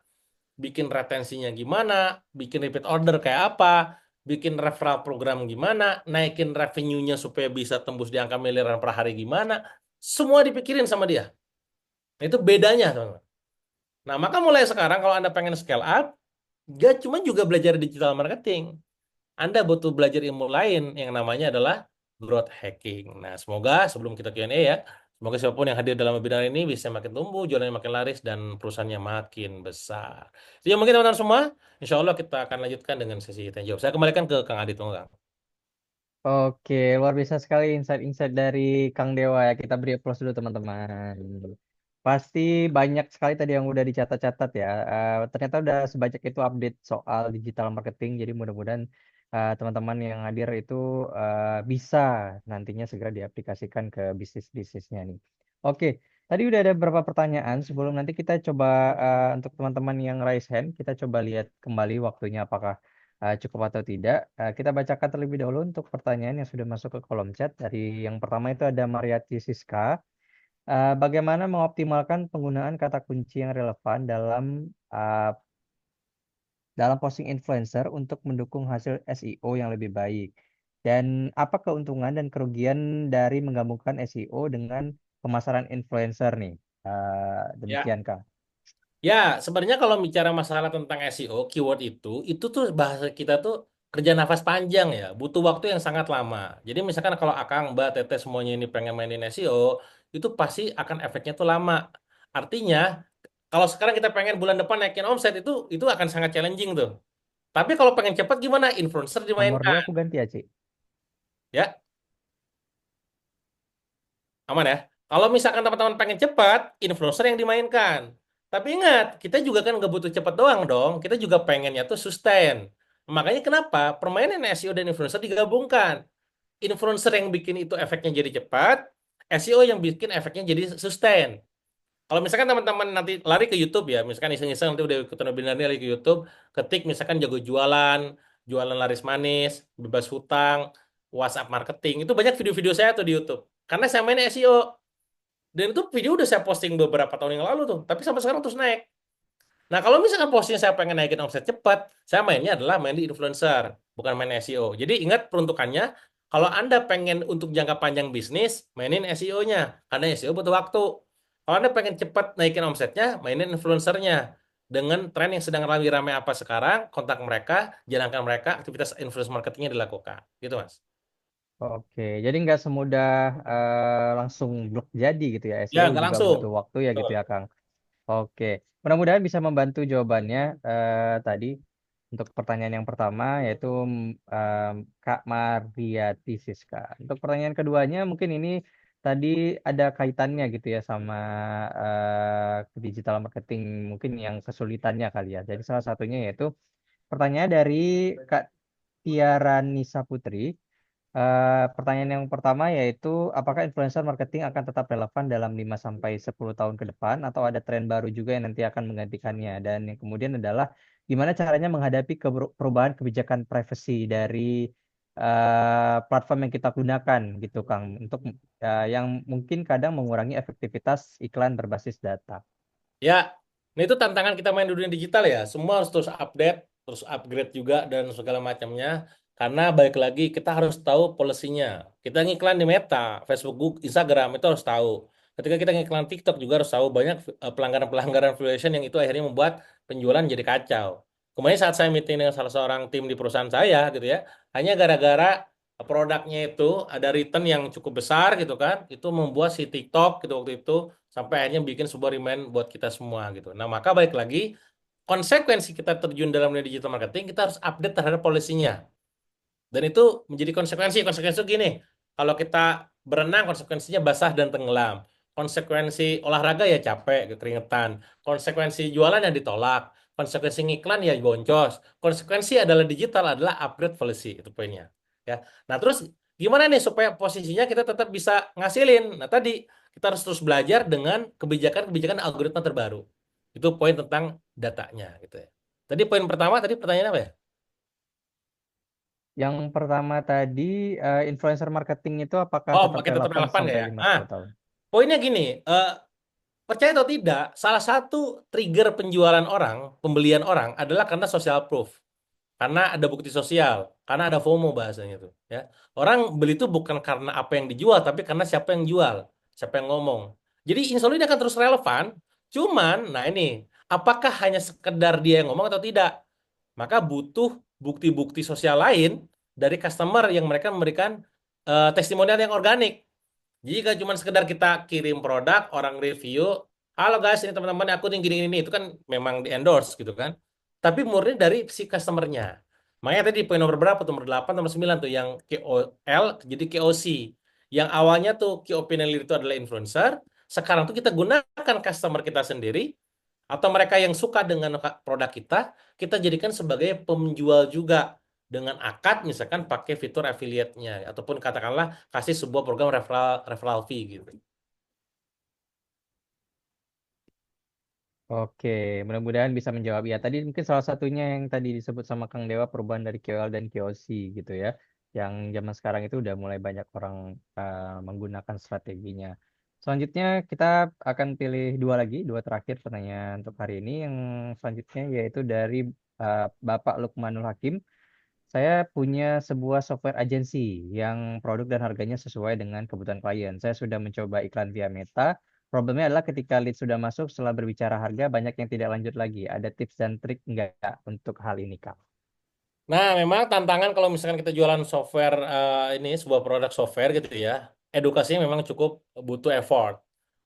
bikin retensinya gimana, bikin repeat order kayak apa, bikin referral program gimana, naikin revenue-nya supaya bisa tembus di angka miliaran per hari gimana, semua dipikirin sama dia. Itu bedanya, teman-teman. Nah, maka mulai sekarang kalau Anda pengen scale up, gak cuma juga belajar digital marketing. Anda butuh belajar ilmu lain yang namanya adalah growth hacking. Nah, semoga sebelum kita Q&A ya, semoga siapapun yang hadir dalam webinar ini bisa makin tumbuh, jualannya makin laris, dan perusahaannya makin besar. Jadi mungkin teman-teman semua, insya Allah kita akan lanjutkan dengan sesi tanya jawab. Saya kembalikan ke Kang Adit, Kang. Oke, luar biasa sekali insight-insight dari Kang Dewa ya. Kita beri aplaus dulu teman-teman. Pasti banyak sekali tadi yang udah dicatat-catat ya. Ternyata udah sebanyak itu update soal digital marketing. Jadi mudah-mudahan teman-teman yang hadir itu bisa nantinya segera diaplikasikan ke bisnis-bisnisnya nih. Oke, tadi udah ada beberapa pertanyaan. Sebelum nanti kita coba untuk teman-teman yang raise hand, kita coba lihat kembali waktunya apakah cukup atau tidak. Kita bacakan terlebih dahulu untuk pertanyaan yang sudah masuk ke kolom chat. Dari yang pertama itu ada Mariati Siska. Bagaimana mengoptimalkan penggunaan kata kunci yang relevan dalam posting influencer untuk mendukung hasil SEO yang lebih baik? Dan apa keuntungan dan kerugian dari menggabungkan SEO dengan pemasaran influencer nih? Ya, Demikian, Kang. ya, sebenarnya kalau bicara masalah tentang SEO, keyword itu tuh bahasa kita tuh kerja nafas panjang ya, butuh waktu yang sangat lama. Jadi misalkan kalau Akang, Mbak, Teteh semuanya ini pengen mainin SEO, itu pasti akan efeknya tuh lama. Artinya, kalau sekarang kita pengen bulan depan naikin omset itu akan sangat challenging tuh. Tapi kalau pengen cepat gimana? Influencer Nomor 2 dimainkan, aku ganti ya, Ci. ya, aman ya. Kalau misalkan teman-teman pengen cepat, influencer yang dimainkan. Tapi ingat, kita juga kan nggak butuh cepat doang dong. Kita juga pengennya tuh sustain. Makanya kenapa permainan SEO dan influencer digabungkan. Influencer yang bikin itu efeknya jadi cepat, SEO yang bikin efeknya jadi sustain. Kalau misalkan teman-teman nanti lari ke YouTube ya, misalkan iseng-iseng nanti udah ikutan webinar ini lari ke YouTube, ketik misalkan jago jualan, jualan laris manis, bebas hutang, WhatsApp marketing, itu banyak video-video saya tuh di YouTube. Karena saya main SEO. Dan itu video udah saya posting beberapa tahun yang lalu tuh, tapi sampai sekarang terus naik. Nah, kalau misalkan posting saya pengen naikin omset cepat, saya mainnya adalah main di influencer, bukan main SEO. Jadi ingat peruntukannya, kalau Anda pengen untuk jangka panjang bisnis, mainin SEO-nya, karena SEO butuh waktu. Kalau Anda pengen cepat naikin omsetnya, mainin influencernya. Dengan tren yang sedang ramai apa sekarang, kontak mereka, jalankan mereka, aktivitas influencer marketingnya dilakukan. Gitu, Mas. Oke, jadi nggak semudah langsung blok jadi gitu ya. Ya, SEO nggak juga langsung. butuh waktu ya gitu Betul. ya, Kang. Oke, mudah-mudahan bisa membantu jawabannya tadi untuk pertanyaan yang pertama yaitu Kak Mariati Siska. Untuk pertanyaan keduanya mungkin ini tadi ada kaitannya gitu ya sama digital marketing mungkin yang kesulitannya kali ya. Jadi salah satunya yaitu pertanyaan dari Kak Tiara Nisa Putri. Pertanyaan yang pertama yaitu apakah influencer marketing akan tetap relevan dalam 5 sampai 10 tahun ke depan atau ada tren baru juga yang nanti akan menggantikannya? Dan yang kemudian adalah gimana caranya menghadapi perubahan kebijakan privacy dari platform yang kita gunakan gitu Kang untuk yang mungkin kadang mengurangi efektivitas iklan berbasis data. Ya, nah itu tantangan kita main di dunia digital ya. Semua harus terus update, terus upgrade juga dan segala macamnya. Karena balik lagi kita harus tahu polisinya. Kita ngiklan di Meta, Facebook, Google, Instagram itu harus tahu. Ketika kita ngiklan TikTok juga harus tahu banyak pelanggaran-pelanggaran valuation yang itu akhirnya membuat penjualan jadi kacau. Kemudian saat saya meeting dengan salah seorang tim di perusahaan saya gitu ya, hanya gara-gara produknya itu ada return yang cukup besar gitu kan, itu membuat si TikTok gitu waktu itu sampai akhirnya bikin sebuah remind buat kita semua gitu. Nah, maka balik lagi konsekuensi kita terjun dalam dunia digital marketing, kita harus update terhadap polisinya. Dan itu menjadi konsekuensi. Konsekuensi itu gini, kalau kita berenang konsekuensinya basah dan tenggelam. Konsekuensi olahraga ya capek, keringetan. Konsekuensi jualan ya ditolak. Konsekuensi ngiklan ya boncos. Konsekuensi adalah digital adalah upgrade policy, itu poinnya. Ya. Nah, terus gimana nih supaya posisinya kita tetap bisa ngasilin? Nah, tadi kita harus terus belajar dengan kebijakan-kebijakan algoritma terbaru. Itu poin tentang datanya gitu ya. Tadi poin pertama tadi pertanyaan apa ya? Yang pertama tadi, influencer marketing itu apakah Oh, tetap pakai tetap relevan relevan nggak sampai ya? 50 tahun? Poinnya gini, percaya atau tidak, salah satu trigger penjualan orang, pembelian orang adalah karena social proof, karena ada bukti sosial, karena ada FOMO bahasanya itu. Ya, orang beli itu bukan karena apa yang dijual, tapi karena siapa yang jual, siapa yang ngomong. Jadi insulin akan terus relevan. Cuman, nah ini, apakah hanya sekedar dia yang ngomong atau tidak? Maka butuh bukti-bukti sosial lain dari customer yang mereka memberikan testimonial yang organik. Jadi gak cuma sekedar kita kirim produk, orang review, halo guys, ini teman-teman aku nih gini-gini, itu kan memang di endorse gitu kan. Tapi murni dari si customernya. Makanya tadi poin nomor berapa? Nomor 8, nomor 9 tuh yang KOL jadi KOC. Yang awalnya tuh key opinion leader itu adalah influencer, sekarang tuh kita gunakan customer kita sendiri atau mereka yang suka dengan produk kita jadikan sebagai penjual juga dengan akad misalkan pakai fitur affiliate-nya ataupun katakanlah kasih sebuah program referral fee gitu. Oke, mudah-mudahan bisa menjawab. Ya, tadi mungkin salah satunya yang tadi disebut sama Kang Dewa perubahan dari KOL dan KOC gitu ya. Yang zaman sekarang itu udah mulai banyak orang menggunakan strateginya. Selanjutnya kita akan pilih dua lagi, dua terakhir pertanyaan untuk hari ini. Yang selanjutnya yaitu dari Bapak Lukmanul Hakim. Saya punya sebuah software agency yang produk dan harganya sesuai dengan kebutuhan klien. Saya sudah mencoba iklan via Meta. Problemnya adalah ketika lead sudah masuk, setelah berbicara harga, banyak yang tidak lanjut lagi. Ada tips dan trik enggak untuk hal ini, Kak? Nah, memang tantangan kalau misalkan kita jualan software ini sebuah produk software gitu ya, edukasinya memang cukup butuh effort.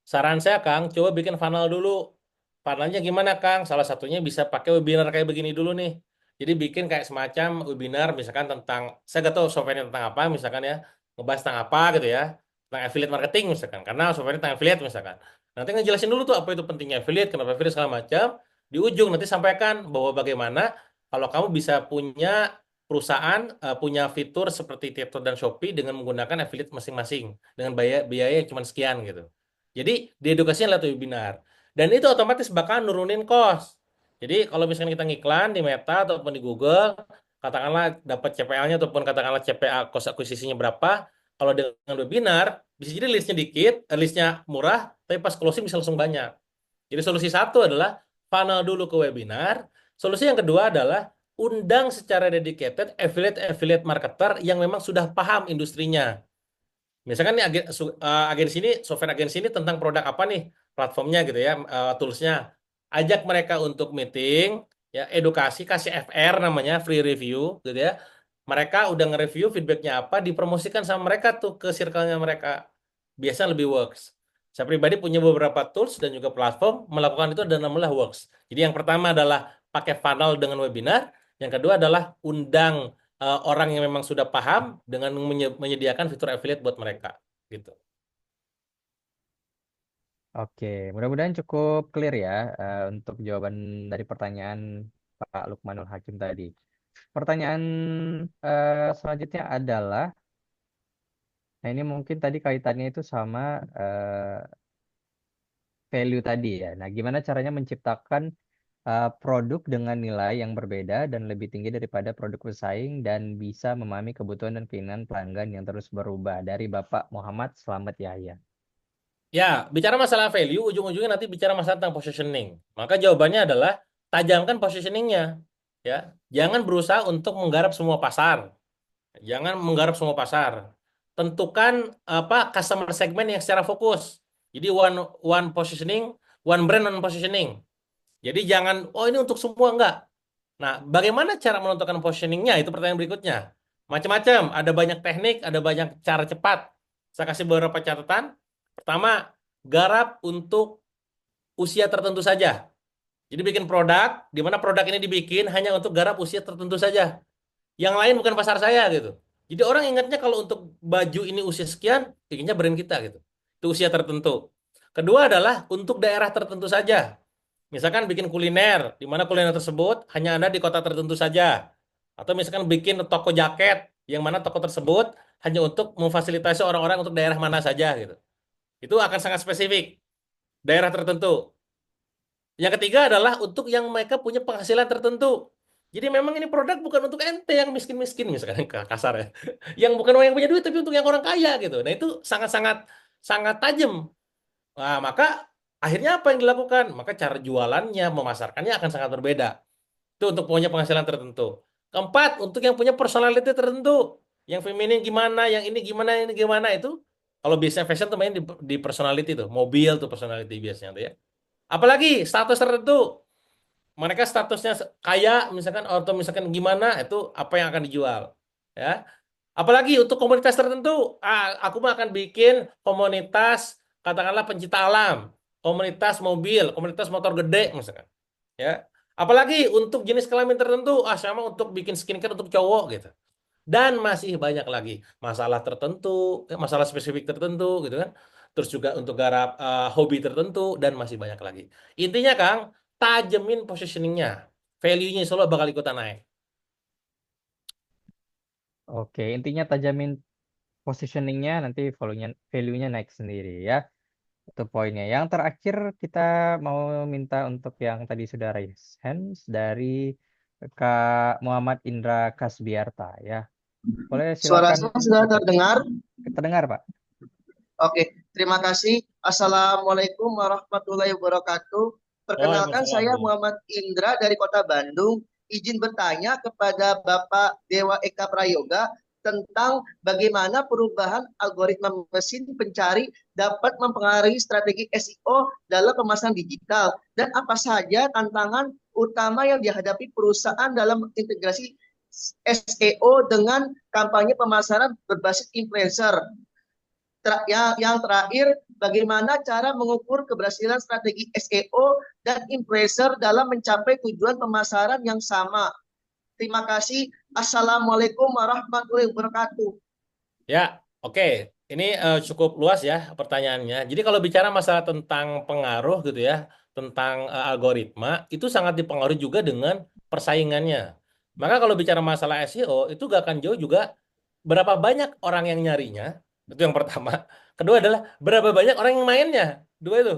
Saran saya, Kang, coba bikin funnel dulu. Funnelnya gimana, Kang? Salah satunya bisa pakai webinar kayak begini dulu nih. Jadi bikin kayak semacam webinar misalkan tentang, saya gak tahu software tentang apa misalkan ya, ngebahas tentang apa gitu ya, tentang affiliate marketing misalkan, karena software tentang affiliate misalkan. Nanti ngejelasin dulu tuh apa itu pentingnya affiliate, kenapa affiliate segala macam. Di ujung nanti sampaikan bahwa bagaimana kalau kamu bisa punya perusahaan punya fitur seperti TikTok dan Shopee dengan menggunakan affiliate masing-masing dengan biaya yang cuma sekian gitu. Jadi diedukasinya lewat webinar dan itu otomatis bakal nurunin cost. Jadi kalau misalnya kita ngiklan di Meta ataupun di Google, katakanlah dapat CPL-nya ataupun katakanlah CPA cost akuisisinya berapa, kalau dengan webinar bisa jadi listnya dikit, listnya murah, tapi pas closing bisa langsung banyak. Jadi solusi satu adalah funnel dulu ke webinar. Solusi yang kedua adalah undang secara dedicated affiliate marketer yang memang sudah paham industrinya. Misalkan nih agensi ini, software agensi ini tentang produk apa nih, platformnya gitu ya, toolsnya. Ajak mereka untuk meeting, ya edukasi, kasih FR namanya, free review gitu ya. Mereka udah nge-review feedbacknya apa, dipromosikan sama mereka tuh ke circle-nya mereka. Biasanya lebih works. Saya pribadi punya beberapa tools dan juga platform melakukan itu dan namanya works. Jadi yang pertama adalah pakai funnel dengan webinar, yang kedua adalah undang orang yang memang sudah paham dengan menyediakan fitur affiliate buat mereka gitu. Oke, mudah-mudahan cukup clear ya untuk jawaban dari pertanyaan Pak Lukmanul Hakim tadi. Pertanyaan selanjutnya adalah, nah ini mungkin tadi kaitannya itu sama value tadi ya. Nah, gimana caranya menciptakan produk dengan nilai yang berbeda dan lebih tinggi daripada produk pesaing dan bisa memahami kebutuhan dan keinginan pelanggan yang terus berubah dari Bapak Muhammad Slamet Yahya. Ya, bicara masalah value, ujung-ujungnya nanti bicara masalah tentang positioning. Maka jawabannya adalah tajamkan positioningnya. Ya, jangan berusaha untuk menggarap semua pasar. Jangan menggarap semua pasar. Tentukan apa customer segment yang secara fokus. Jadi one one positioning, one brand, one positioning. Jadi jangan, oh ini untuk semua enggak. Nah, bagaimana cara menentukan positioningnya? Itu pertanyaan berikutnya. Macam-macam, ada banyak teknik, ada banyak cara cepat. Saya kasih beberapa catatan. Pertama, garap untuk usia tertentu saja. Jadi bikin produk, di mana produk ini dibikin hanya untuk garap usia tertentu saja. Yang lain bukan pasar saya gitu. Jadi orang ingatnya kalau untuk baju ini usia sekian, ingatnya brand kita gitu. Itu usia tertentu. Kedua adalah untuk daerah tertentu saja. Misalkan bikin kuliner, di mana kuliner tersebut hanya ada di kota tertentu saja. Atau misalkan bikin toko jaket, yang mana toko tersebut hanya untuk memfasilitasi orang-orang untuk daerah mana saja gitu. Itu akan sangat spesifik, daerah tertentu. Yang ketiga adalah untuk yang mereka punya penghasilan tertentu. Jadi memang ini produk bukan untuk ente yang miskin-miskin misalkan kasar ya. Yang bukan orang yang punya duit tapi untuk yang orang kaya gitu. Nah, itu sangat-sangat sangat tajam. Nah, maka akhirnya apa yang dilakukan? Maka cara jualannya, memasarkannya akan sangat berbeda. Itu untuk punya penghasilan tertentu. Keempat, untuk yang punya personality tertentu. Yang feminin gimana, yang ini gimana itu. Kalau biasanya fashion tuh main di personality tuh. Mobil tuh personality biasanya tuh ya. Apalagi status tertentu. Mereka statusnya kaya misalkan atau misalkan gimana itu apa yang akan dijual. Ya. Apalagi untuk komunitas tertentu, aku mah akan bikin komunitas katakanlah pencinta alam, komunitas mobil, komunitas motor gede misalkan. Ya. Apalagi untuk jenis kelamin tertentu, sama untuk bikin skincare untuk cowok gitu. Dan masih banyak lagi masalah tertentu, masalah spesifik tertentu gitu kan. Terus juga untuk garap hobi tertentu dan masih banyak lagi. Intinya Kang, tajemin positioningnya. Value-nya insya Allah bakal ikutan naik. Oke, intinya tajamin positioningnya nanti value-nya naik sendiri ya. Itu poinnya. Yang terakhir kita mau minta untuk yang tadi sudah raise hands dari Kak Muhammad Indra Kasbiarta ya. Boleh Suara silakan. saya sudah terdengar? Terdengar, Pak. Oke, terima kasih. Assalamualaikum warahmatullahi wabarakatuh. Perkenalkan, saya Waalaikumsalam. Muhammad Indra dari Kota Bandung. Izin bertanya kepada Bapak Dewa Eka Prayoga tentang bagaimana perubahan algoritma mesin pencari dapat mempengaruhi strategi SEO dalam pemasaran digital dan apa saja tantangan utama yang dihadapi perusahaan dalam integrasi SEO dengan kampanye pemasaran berbasis influencer. Yang terakhir, bagaimana cara mengukur keberhasilan strategi SEO dan influencer dalam mencapai tujuan pemasaran yang sama. Terima kasih. Assalamualaikum warahmatullahi wabarakatuh. Ya, oke. Ini cukup luas ya pertanyaannya. Jadi kalau bicara masalah tentang pengaruh gitu ya, tentang algoritma, itu sangat dipengaruhi juga dengan persaingannya. Maka kalau bicara masalah SEO, itu gak akan jauh juga berapa banyak orang yang nyarinya, itu yang pertama. Kedua adalah berapa banyak orang yang mainnya, dua itu.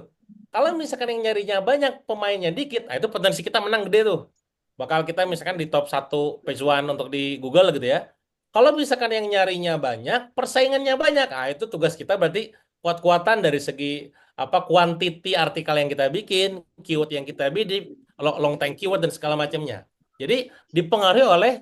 Kalau misalkan yang nyarinya banyak, pemainnya dikit, nah itu potensi kita menang gede tuh. Bakal kita misalkan di top 1 page one untuk di Google gitu ya. Kalau misalkan yang nyarinya banyak, persaingannya banyak, itu tugas kita berarti kuat-kuatan dari segi apa kuantiti artikel yang kita bikin, keyword yang kita bidik, long tail keyword dan segala macamnya. Jadi dipengaruhi oleh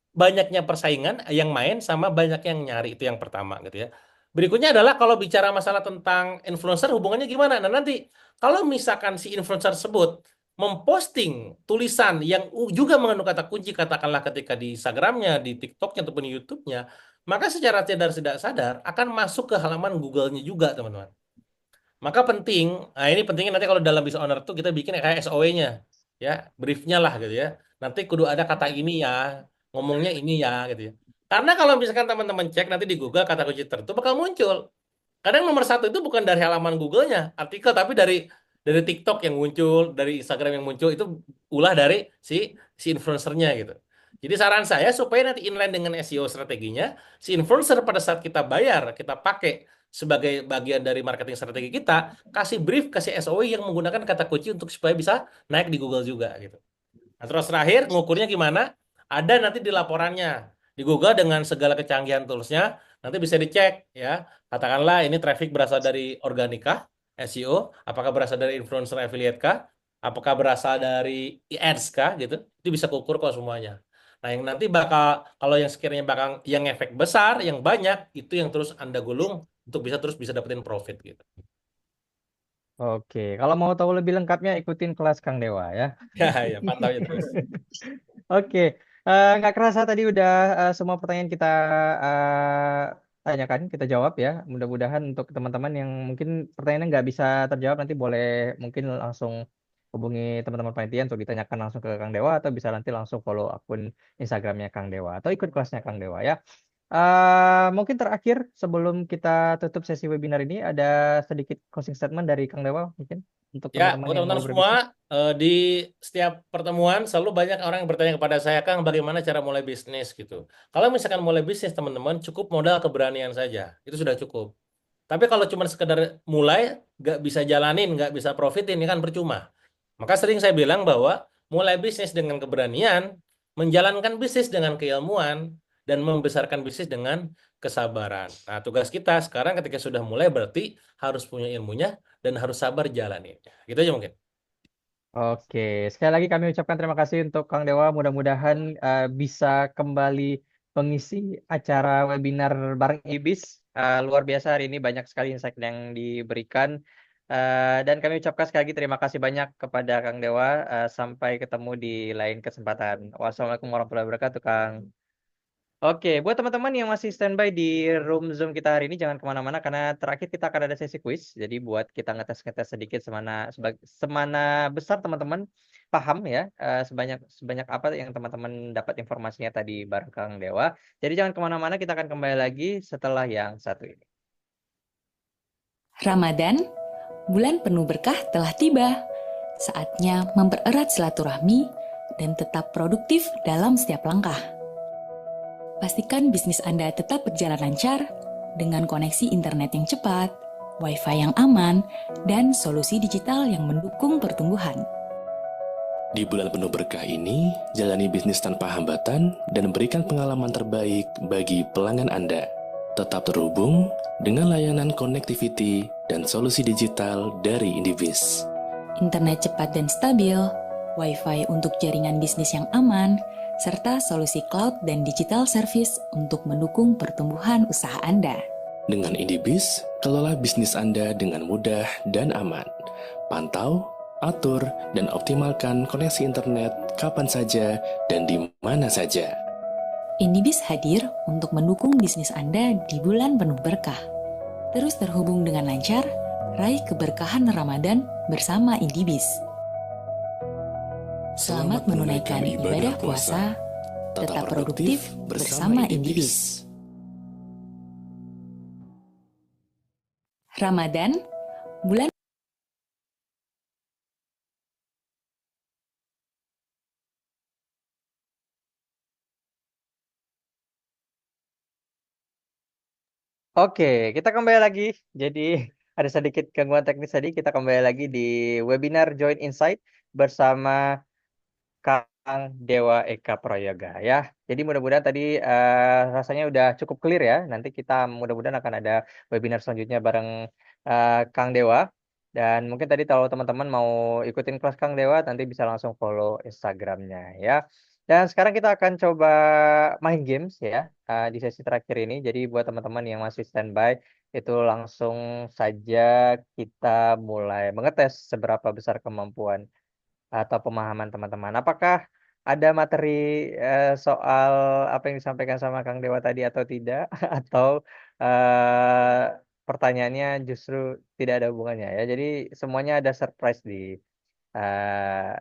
banyaknya persaingan yang main sama banyak yang nyari itu yang pertama gitu ya. Berikutnya adalah kalau bicara masalah tentang influencer hubungannya gimana? Nah nanti kalau misalkan si influencer tersebut memposting tulisan yang juga mengandung kata kunci katakanlah ketika di Instagramnya, di TikToknya ataupun di YouTube-nya, maka secara tidak sadar akan masuk ke halaman Google-nya juga teman-teman. Maka penting, nah ini pentingnya nanti kalau dalam business owner tuh kita bikin kayak SOW-nya, ya, briefnya lah gitu ya. Nanti kudu ada kata ini ya, ngomongnya ini ya gitu ya. Karena kalau misalkan teman-teman cek nanti di Google kata kunci tertentu bakal muncul. Kadang nomor satu itu bukan dari halaman Google-nya, artikel, tapi dari TikTok yang muncul, dari Instagram yang muncul itu ulah dari si influencernya gitu. Jadi saran saya supaya nanti inline dengan SEO strateginya, si influencer pada saat kita bayar, kita pakai sebagai bagian dari marketing strategi kita, kasih brief, kasih SOW yang menggunakan kata kunci untuk supaya bisa naik di Google juga gitu. Nah, terus terakhir ngukurnya gimana? Ada nanti di laporannya di Google dengan segala kecanggihan toolsnya, nanti bisa dicek ya. Katakanlah ini traffic berasal dari organika, SEO, apakah berasal dari influencer affiliate kah? Apakah berasal dari ads kah gitu? Itu bisa kukur kok semuanya. Nah, yang nanti bakal kalau yang sekiranya bakal yang efek besar, yang banyak itu yang terus Anda gulung untuk bisa dapetin profit gitu. Oke, kalau mau tahu lebih lengkapnya ikutin kelas Kang Dewa ya. Ya, ya, pantau ya terus. Oke, nggak kerasa tadi udah semua pertanyaan kita eh, tanyakan, kita jawab ya. Mudah-mudahan untuk teman-teman yang mungkin pertanyaannya nggak bisa terjawab nanti boleh mungkin langsung hubungi teman-teman panitia untuk ditanyakan langsung ke Kang Dewa atau bisa nanti langsung follow akun Instagramnya Kang Dewa atau ikut kelasnya Kang Dewa ya. Mungkin terakhir sebelum kita tutup sesi webinar ini ada sedikit closing statement dari Kang Dewa mungkin untuk Ya, teman-teman buat yang teman-teman mau semua, berbisnis. di setiap pertemuan selalu banyak orang yang bertanya kepada saya, Kang, bagaimana cara mulai bisnis gitu. Kalau misalkan mulai bisnis, teman-teman, cukup modal keberanian saja. Itu sudah cukup. Tapi kalau cuma sekedar mulai, nggak bisa jalanin, nggak bisa profitin, ini kan percuma. Maka sering saya bilang bahwa mulai bisnis dengan keberanian, menjalankan bisnis dengan keilmuan, dan membesarkan bisnis dengan kesabaran. Nah, tugas kita sekarang ketika sudah mulai berarti harus punya ilmunya dan harus sabar jalaninnya. Gitu aja mungkin. Oke, sekali lagi kami ucapkan terima kasih untuk Kang Dewa. Mudah-mudahan bisa kembali mengisi acara webinar bareng IBIS. Luar biasa hari ini banyak sekali insight yang diberikan. Dan kami ucapkan sekali lagi terima kasih banyak kepada Kang Dewa. Sampai ketemu di lain kesempatan. Wassalamualaikum warahmatullahi wabarakatuh, Kang. Oke, buat teman-teman yang masih standby di room Zoom kita hari ini, jangan kemana-mana karena terakhir kita akan ada sesi quiz. Jadi buat kita ngetes-ngetes sedikit semana besar teman-teman paham ya, sebanyak sebanyak apa yang teman-teman dapat informasinya tadi bareng Kang Dewa. Jadi jangan kemana-mana, kita akan kembali lagi setelah yang satu ini. Ramadan, bulan penuh berkah telah tiba. Saatnya mempererat silaturahmi dan tetap produktif dalam setiap langkah. Pastikan bisnis Anda tetap berjalan lancar dengan koneksi internet yang cepat, Wi-Fi yang aman, dan solusi digital yang mendukung pertumbuhan. Di bulan penuh berkah ini, jalani bisnis tanpa hambatan dan berikan pengalaman terbaik bagi pelanggan Anda. Tetap terhubung dengan layanan connectivity dan solusi digital dari Indibis. Internet cepat dan stabil, Wi-Fi untuk jaringan bisnis yang aman, serta solusi cloud dan digital service untuk mendukung pertumbuhan usaha Anda. Dengan Indibis, kelola bisnis Anda dengan mudah dan aman. Pantau, atur, dan optimalkan koneksi internet kapan saja dan di mana saja. Indibis hadir untuk mendukung bisnis Anda di bulan penuh berkah. Terus terhubung dengan lancar, raih keberkahan Ramadan bersama Indibis. Selamat menunaikan ibadah puasa, tetap produktif bersama Indibis. Ramadan, bulan Oke, kita kembali lagi. Jadi ada sedikit gangguan teknis tadi. Kita kembali lagi di webinar Join Insight bersama Kang Dewa Eka Prayoga ya. Jadi mudah-mudahan tadi rasanya udah cukup clear ya. Nanti kita mudah-mudahan akan ada webinar selanjutnya bareng Kang Dewa. Dan mungkin tadi kalau teman-teman mau ikutin kelas Kang Dewa, nanti bisa langsung follow Instagramnya ya. Dan sekarang kita akan coba main games ya di sesi terakhir ini. Jadi buat teman-teman yang masih standby, itu langsung saja kita mulai mengetes seberapa besar kemampuan atau pemahaman teman-teman. Apakah ada materi soal apa yang disampaikan sama Kang Dewa tadi atau tidak? Atau eh, pertanyaannya justru tidak ada hubungannya ya. Jadi semuanya ada surprise di eh,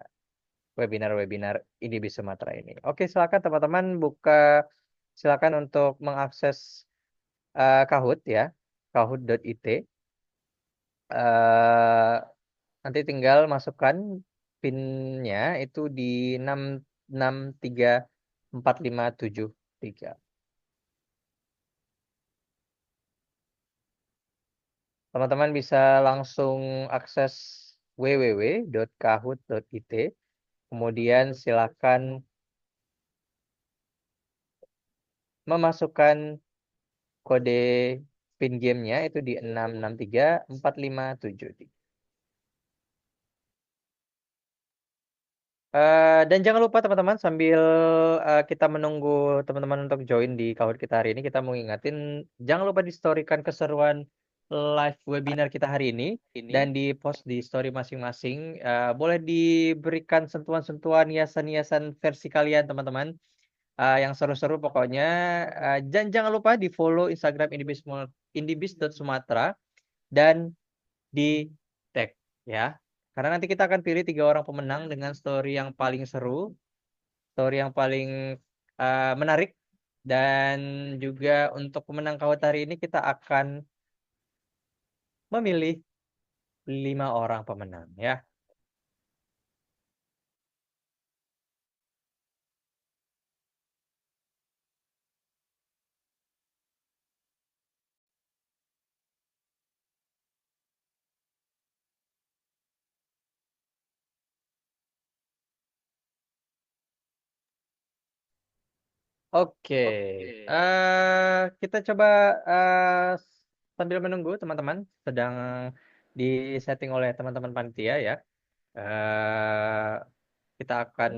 webinar-webinar IDB Sumatera ini. Oke, silakan teman-teman silakan untuk mengakses Kahoot ya, kahoot.it. Eh, Nanti tinggal masukkan PIN-nya itu di 663453. Teman-teman bisa langsung akses www.kahoot.it. Kemudian silakan memasukkan kode PIN game-nya itu di 663453. Dan jangan lupa teman-teman sambil kita menunggu teman-teman untuk join di Kahoot kita hari ini, kita mau ingatin jangan lupa di-storykan keseruan live webinar kita hari ini dan di post di story masing-masing. Boleh diberikan sentuhan-sentuhan hiasan-hiasan versi kalian teman-teman. Yang seru-seru pokoknya. Dan jangan lupa di follow Instagram indibis.sumatera dan di tag ya. Karena nanti kita akan pilih 3 orang pemenang dengan story yang paling seru, story yang paling menarik, dan juga untuk pemenang KWT hari ini kita akan memilih 5 orang pemenang ya. Oke, kita coba sambil menunggu teman-teman sedang disetting oleh teman-teman panitia ya. Eh, kita akan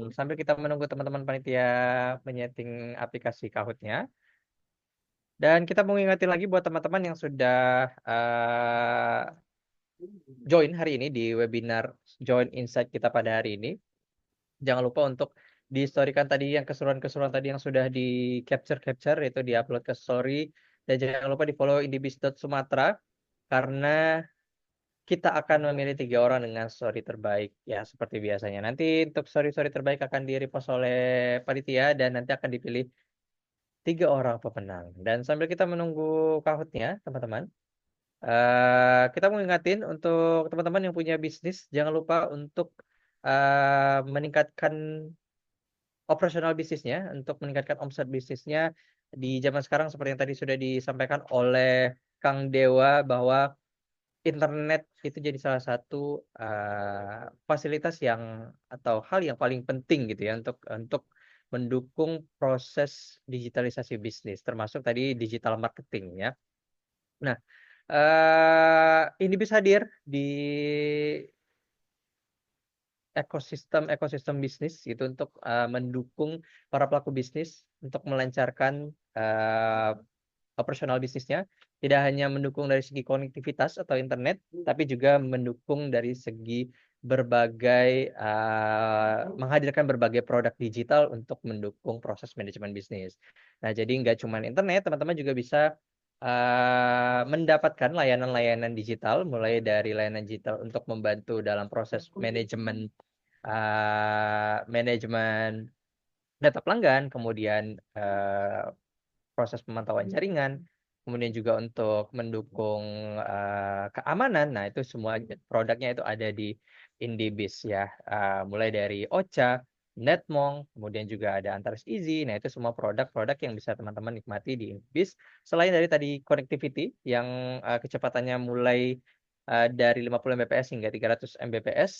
sambil kita menunggu teman-teman panitia menyeting aplikasi Kahoot-nya. Dan kita mau ngingetin lagi buat teman-teman yang sudah join hari ini di webinar Join Insight kita pada hari ini. Jangan lupa untuk di-storykan tadi yang keseruan-keseruan tadi yang sudah di capture itu di-upload ke story, dan jangan lupa di-follow indibis.sumatera karena kita akan memilih 3 orang dengan story terbaik ya seperti biasanya. Nanti untuk story-story terbaik akan di-repost oleh panitia dan nanti akan dipilih 3 orang pemenang. Dan sambil kita menunggu Kahoot-nya, teman-teman, kita mau ingatin untuk teman-teman yang punya bisnis, jangan lupa untuk meningkatkan operasional bisnisnya, untuk meningkatkan omset bisnisnya di zaman sekarang seperti yang tadi sudah disampaikan oleh Kang Dewa bahwa internet itu jadi salah satu fasilitas yang atau hal yang paling penting gitu ya untuk mendukung proses digitalisasi bisnis, termasuk tadi digital marketing ya. Nah, ini bisa hadir di ekosistem bisnis itu untuk mendukung para pelaku bisnis untuk melancarkan operasional bisnisnya, tidak hanya mendukung dari segi konektivitas atau internet, tapi juga mendukung dari segi berbagai menghadirkan berbagai produk digital untuk mendukung proses manajemen bisnis. Nah, jadi nggak cuma internet, teman-teman juga bisa mendapatkan layanan-layanan digital, mulai dari layanan digital untuk membantu dalam proses manajemen data pelanggan, kemudian proses pemantauan jaringan, kemudian juga untuk mendukung keamanan. Nah, itu semua produknya itu ada di Indibis ya. Mulai dari Ocha, Netmong, kemudian juga ada Antares Easy. Nah, itu semua produk-produk yang bisa teman-teman nikmati di Indibis. Selain dari tadi connectivity yang kecepatannya mulai dari 50 Mbps hingga 300 Mbps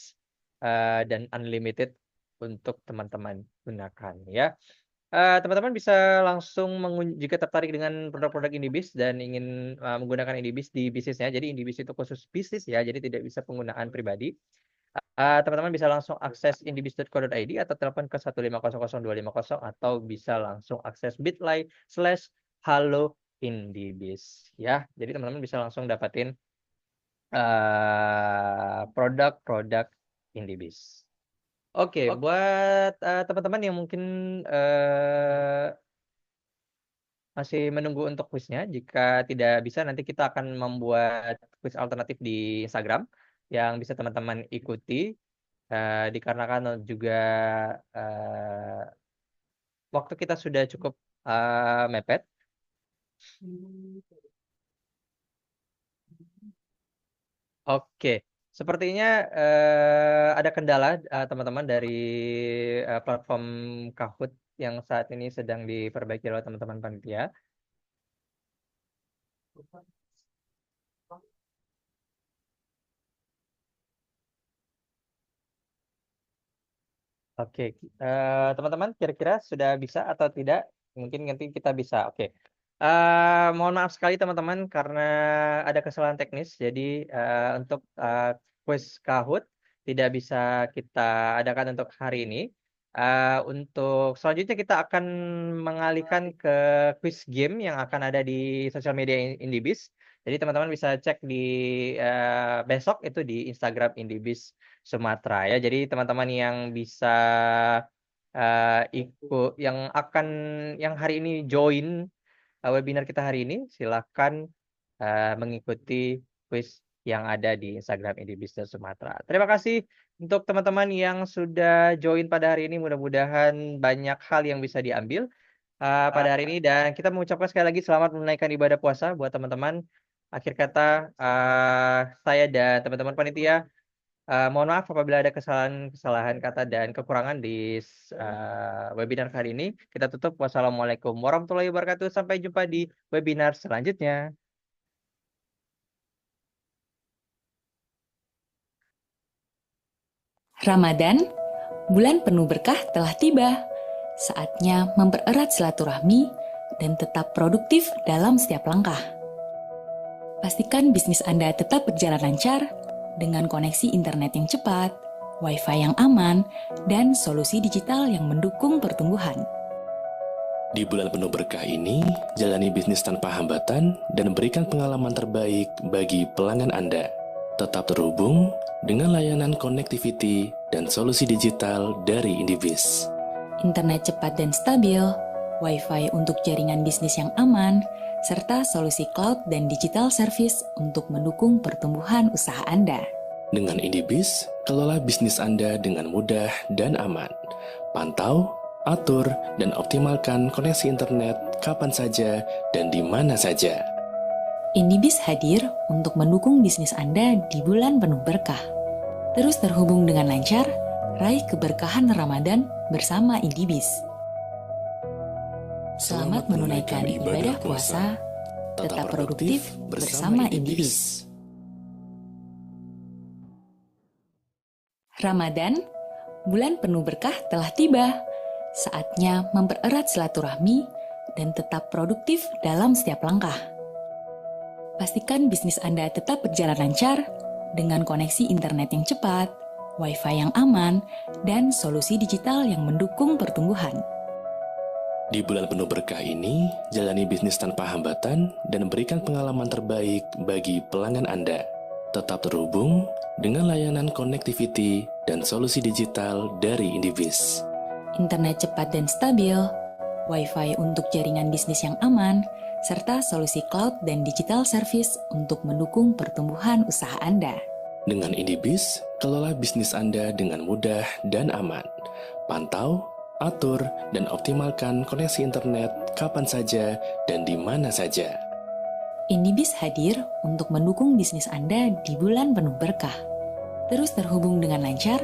dan unlimited untuk teman-teman gunakan ya. Teman-teman bisa langsung jika tertarik dengan produk-produk Indibis dan ingin menggunakan Indibis di bisnisnya. Jadi Indibis itu khusus bisnis ya, jadi tidak bisa penggunaan pribadi. Teman-teman bisa langsung akses indibis.co.id atau telepon ke 1500250 atau bisa langsung akses bit.ly/halo Indibis ya. Jadi teman-teman bisa langsung dapatin produk-produk Indibis. Oke, buat teman-teman yang mungkin masih menunggu untuk kuisnya, jika tidak bisa nanti kita akan membuat kuis alternatif di Instagram yang bisa teman-teman ikuti, dikarenakan juga waktu kita sudah cukup mepet. Oke, sepertinya ada kendala teman-teman dari platform Kahoot yang saat ini sedang diperbaiki oleh teman-teman panitia. Oke, teman-teman kira-kira sudah bisa atau tidak? Mungkin nanti kita bisa. Oke. Mohon maaf sekali teman-teman karena ada kesalahan teknis. Jadi untuk kuis Kahoot tidak bisa kita adakan untuk hari ini. Untuk selanjutnya kita akan mengalihkan ke quiz game yang akan ada di sosial media Indibis. Jadi teman-teman bisa cek di besok itu di Instagram Indibis Sumatera ya. Jadi teman-teman yang bisa yang hari ini join webinar kita hari ini, silakan mengikuti quiz yang ada di Instagram Indibis Sumatera. Terima kasih untuk teman-teman yang sudah join pada hari ini. Mudah-mudahan banyak hal yang bisa diambil pada hari ini, dan kita mengucapkan sekali lagi selamat menunaikan ibadah puasa buat teman-teman. Akhir kata, saya dan teman-teman panitia mohon maaf apabila ada kesalahan kata dan kekurangan di webinar kali ini. Kita tutup. Wassalamualaikum warahmatullahi wabarakatuh. Sampai jumpa di webinar selanjutnya. Ramadan, bulan penuh berkah telah tiba. Saatnya mempererat silaturahmi dan tetap produktif dalam setiap langkah. Pastikan bisnis Anda tetap berjalan lancar dengan koneksi internet yang cepat, Wi-Fi yang aman, dan solusi digital yang mendukung pertumbuhan. Di bulan penuh berkah ini, jalani bisnis tanpa hambatan dan berikan pengalaman terbaik bagi pelanggan Anda. Tetap terhubung dengan layanan connectivity dan solusi digital dari Indibis. Internet cepat dan stabil, Wi-Fi untuk jaringan bisnis yang aman, serta solusi cloud dan digital service untuk mendukung pertumbuhan usaha Anda. Dengan Indibis, kelola bisnis Anda dengan mudah dan aman. Pantau, atur, dan optimalkan koneksi internet kapan saja dan di mana saja. Indibis hadir untuk mendukung bisnis Anda di bulan penuh berkah. Terus terhubung dengan lancar, raih keberkahan Ramadan bersama Indibis. Selamat menunaikan ibadah puasa, tetap produktif bersama Indibis. Ramadan, bulan penuh berkah telah tiba. Saatnya mempererat silaturahmi dan tetap produktif dalam setiap langkah. Pastikan bisnis Anda tetap berjalan lancar dengan koneksi internet yang cepat, Wi-Fi yang aman, dan solusi digital yang mendukung pertumbuhan. Di bulan penuh berkah ini, jalani bisnis tanpa hambatan dan berikan pengalaman terbaik bagi pelanggan Anda. Tetap terhubung dengan layanan connectivity dan solusi digital dari Indibis. Internet cepat dan stabil, Wi-Fi untuk jaringan bisnis yang aman, serta solusi cloud dan digital service untuk mendukung pertumbuhan usaha Anda. Dengan Indibis, kelola bisnis Anda dengan mudah dan aman. Pantau, atur, dan optimalkan koneksi internet kapan saja dan di mana saja. Indibis hadir untuk mendukung bisnis Anda di bulan penuh berkah. Terus terhubung dengan lancar,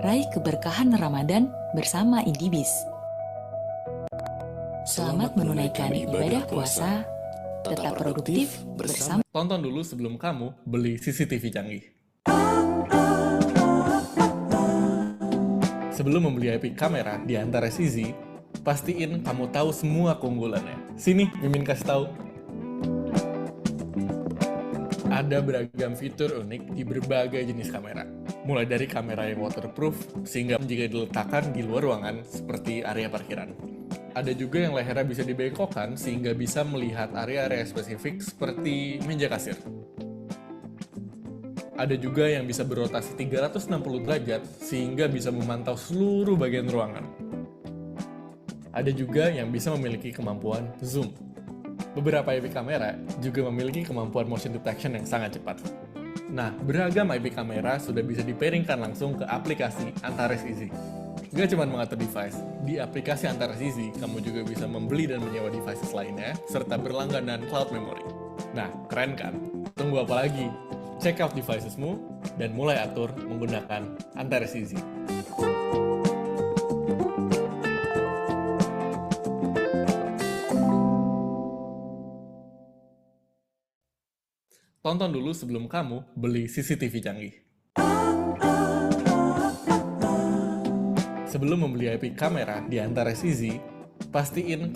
raih keberkahan Ramadan bersama Indibis. Selamat menunaikan ibadah puasa, tetap produktif bersama. Tonton dulu sebelum kamu beli CCTV canggih. Sebelum membeli IP kamera di Antares Easy, pastiin kamu tahu semua keunggulannya. Sini, Mimin kasih tahu. Ada beragam fitur unik di berbagai jenis kamera. Mulai dari kamera yang waterproof, sehingga jika diletakkan di luar ruangan seperti area parkiran. Ada juga yang lehernya bisa dibengkokkan sehingga bisa melihat area-area spesifik seperti meja kasir. Ada juga yang bisa berotasi 360 derajat sehingga bisa memantau seluruh bagian ruangan. Ada juga yang bisa memiliki kemampuan zoom. Beberapa IP kamera juga memiliki kemampuan motion detection yang sangat cepat. Nah, beragam IP kamera sudah bisa dipairingkan langsung ke aplikasi Antares Easy. Gak cuma mengatur device, di aplikasi Antares Easy, kamu juga bisa membeli dan menyewa devices lainnya, serta berlangganan cloud memory. Nah, keren kan? Tunggu apa lagi? Check out devicesmu, dan mulai atur menggunakan Antares Easy. Tonton dulu sebelum kamu beli CCTV canggih. Sebelum membeli IP kamera di Antares Easy, pastiin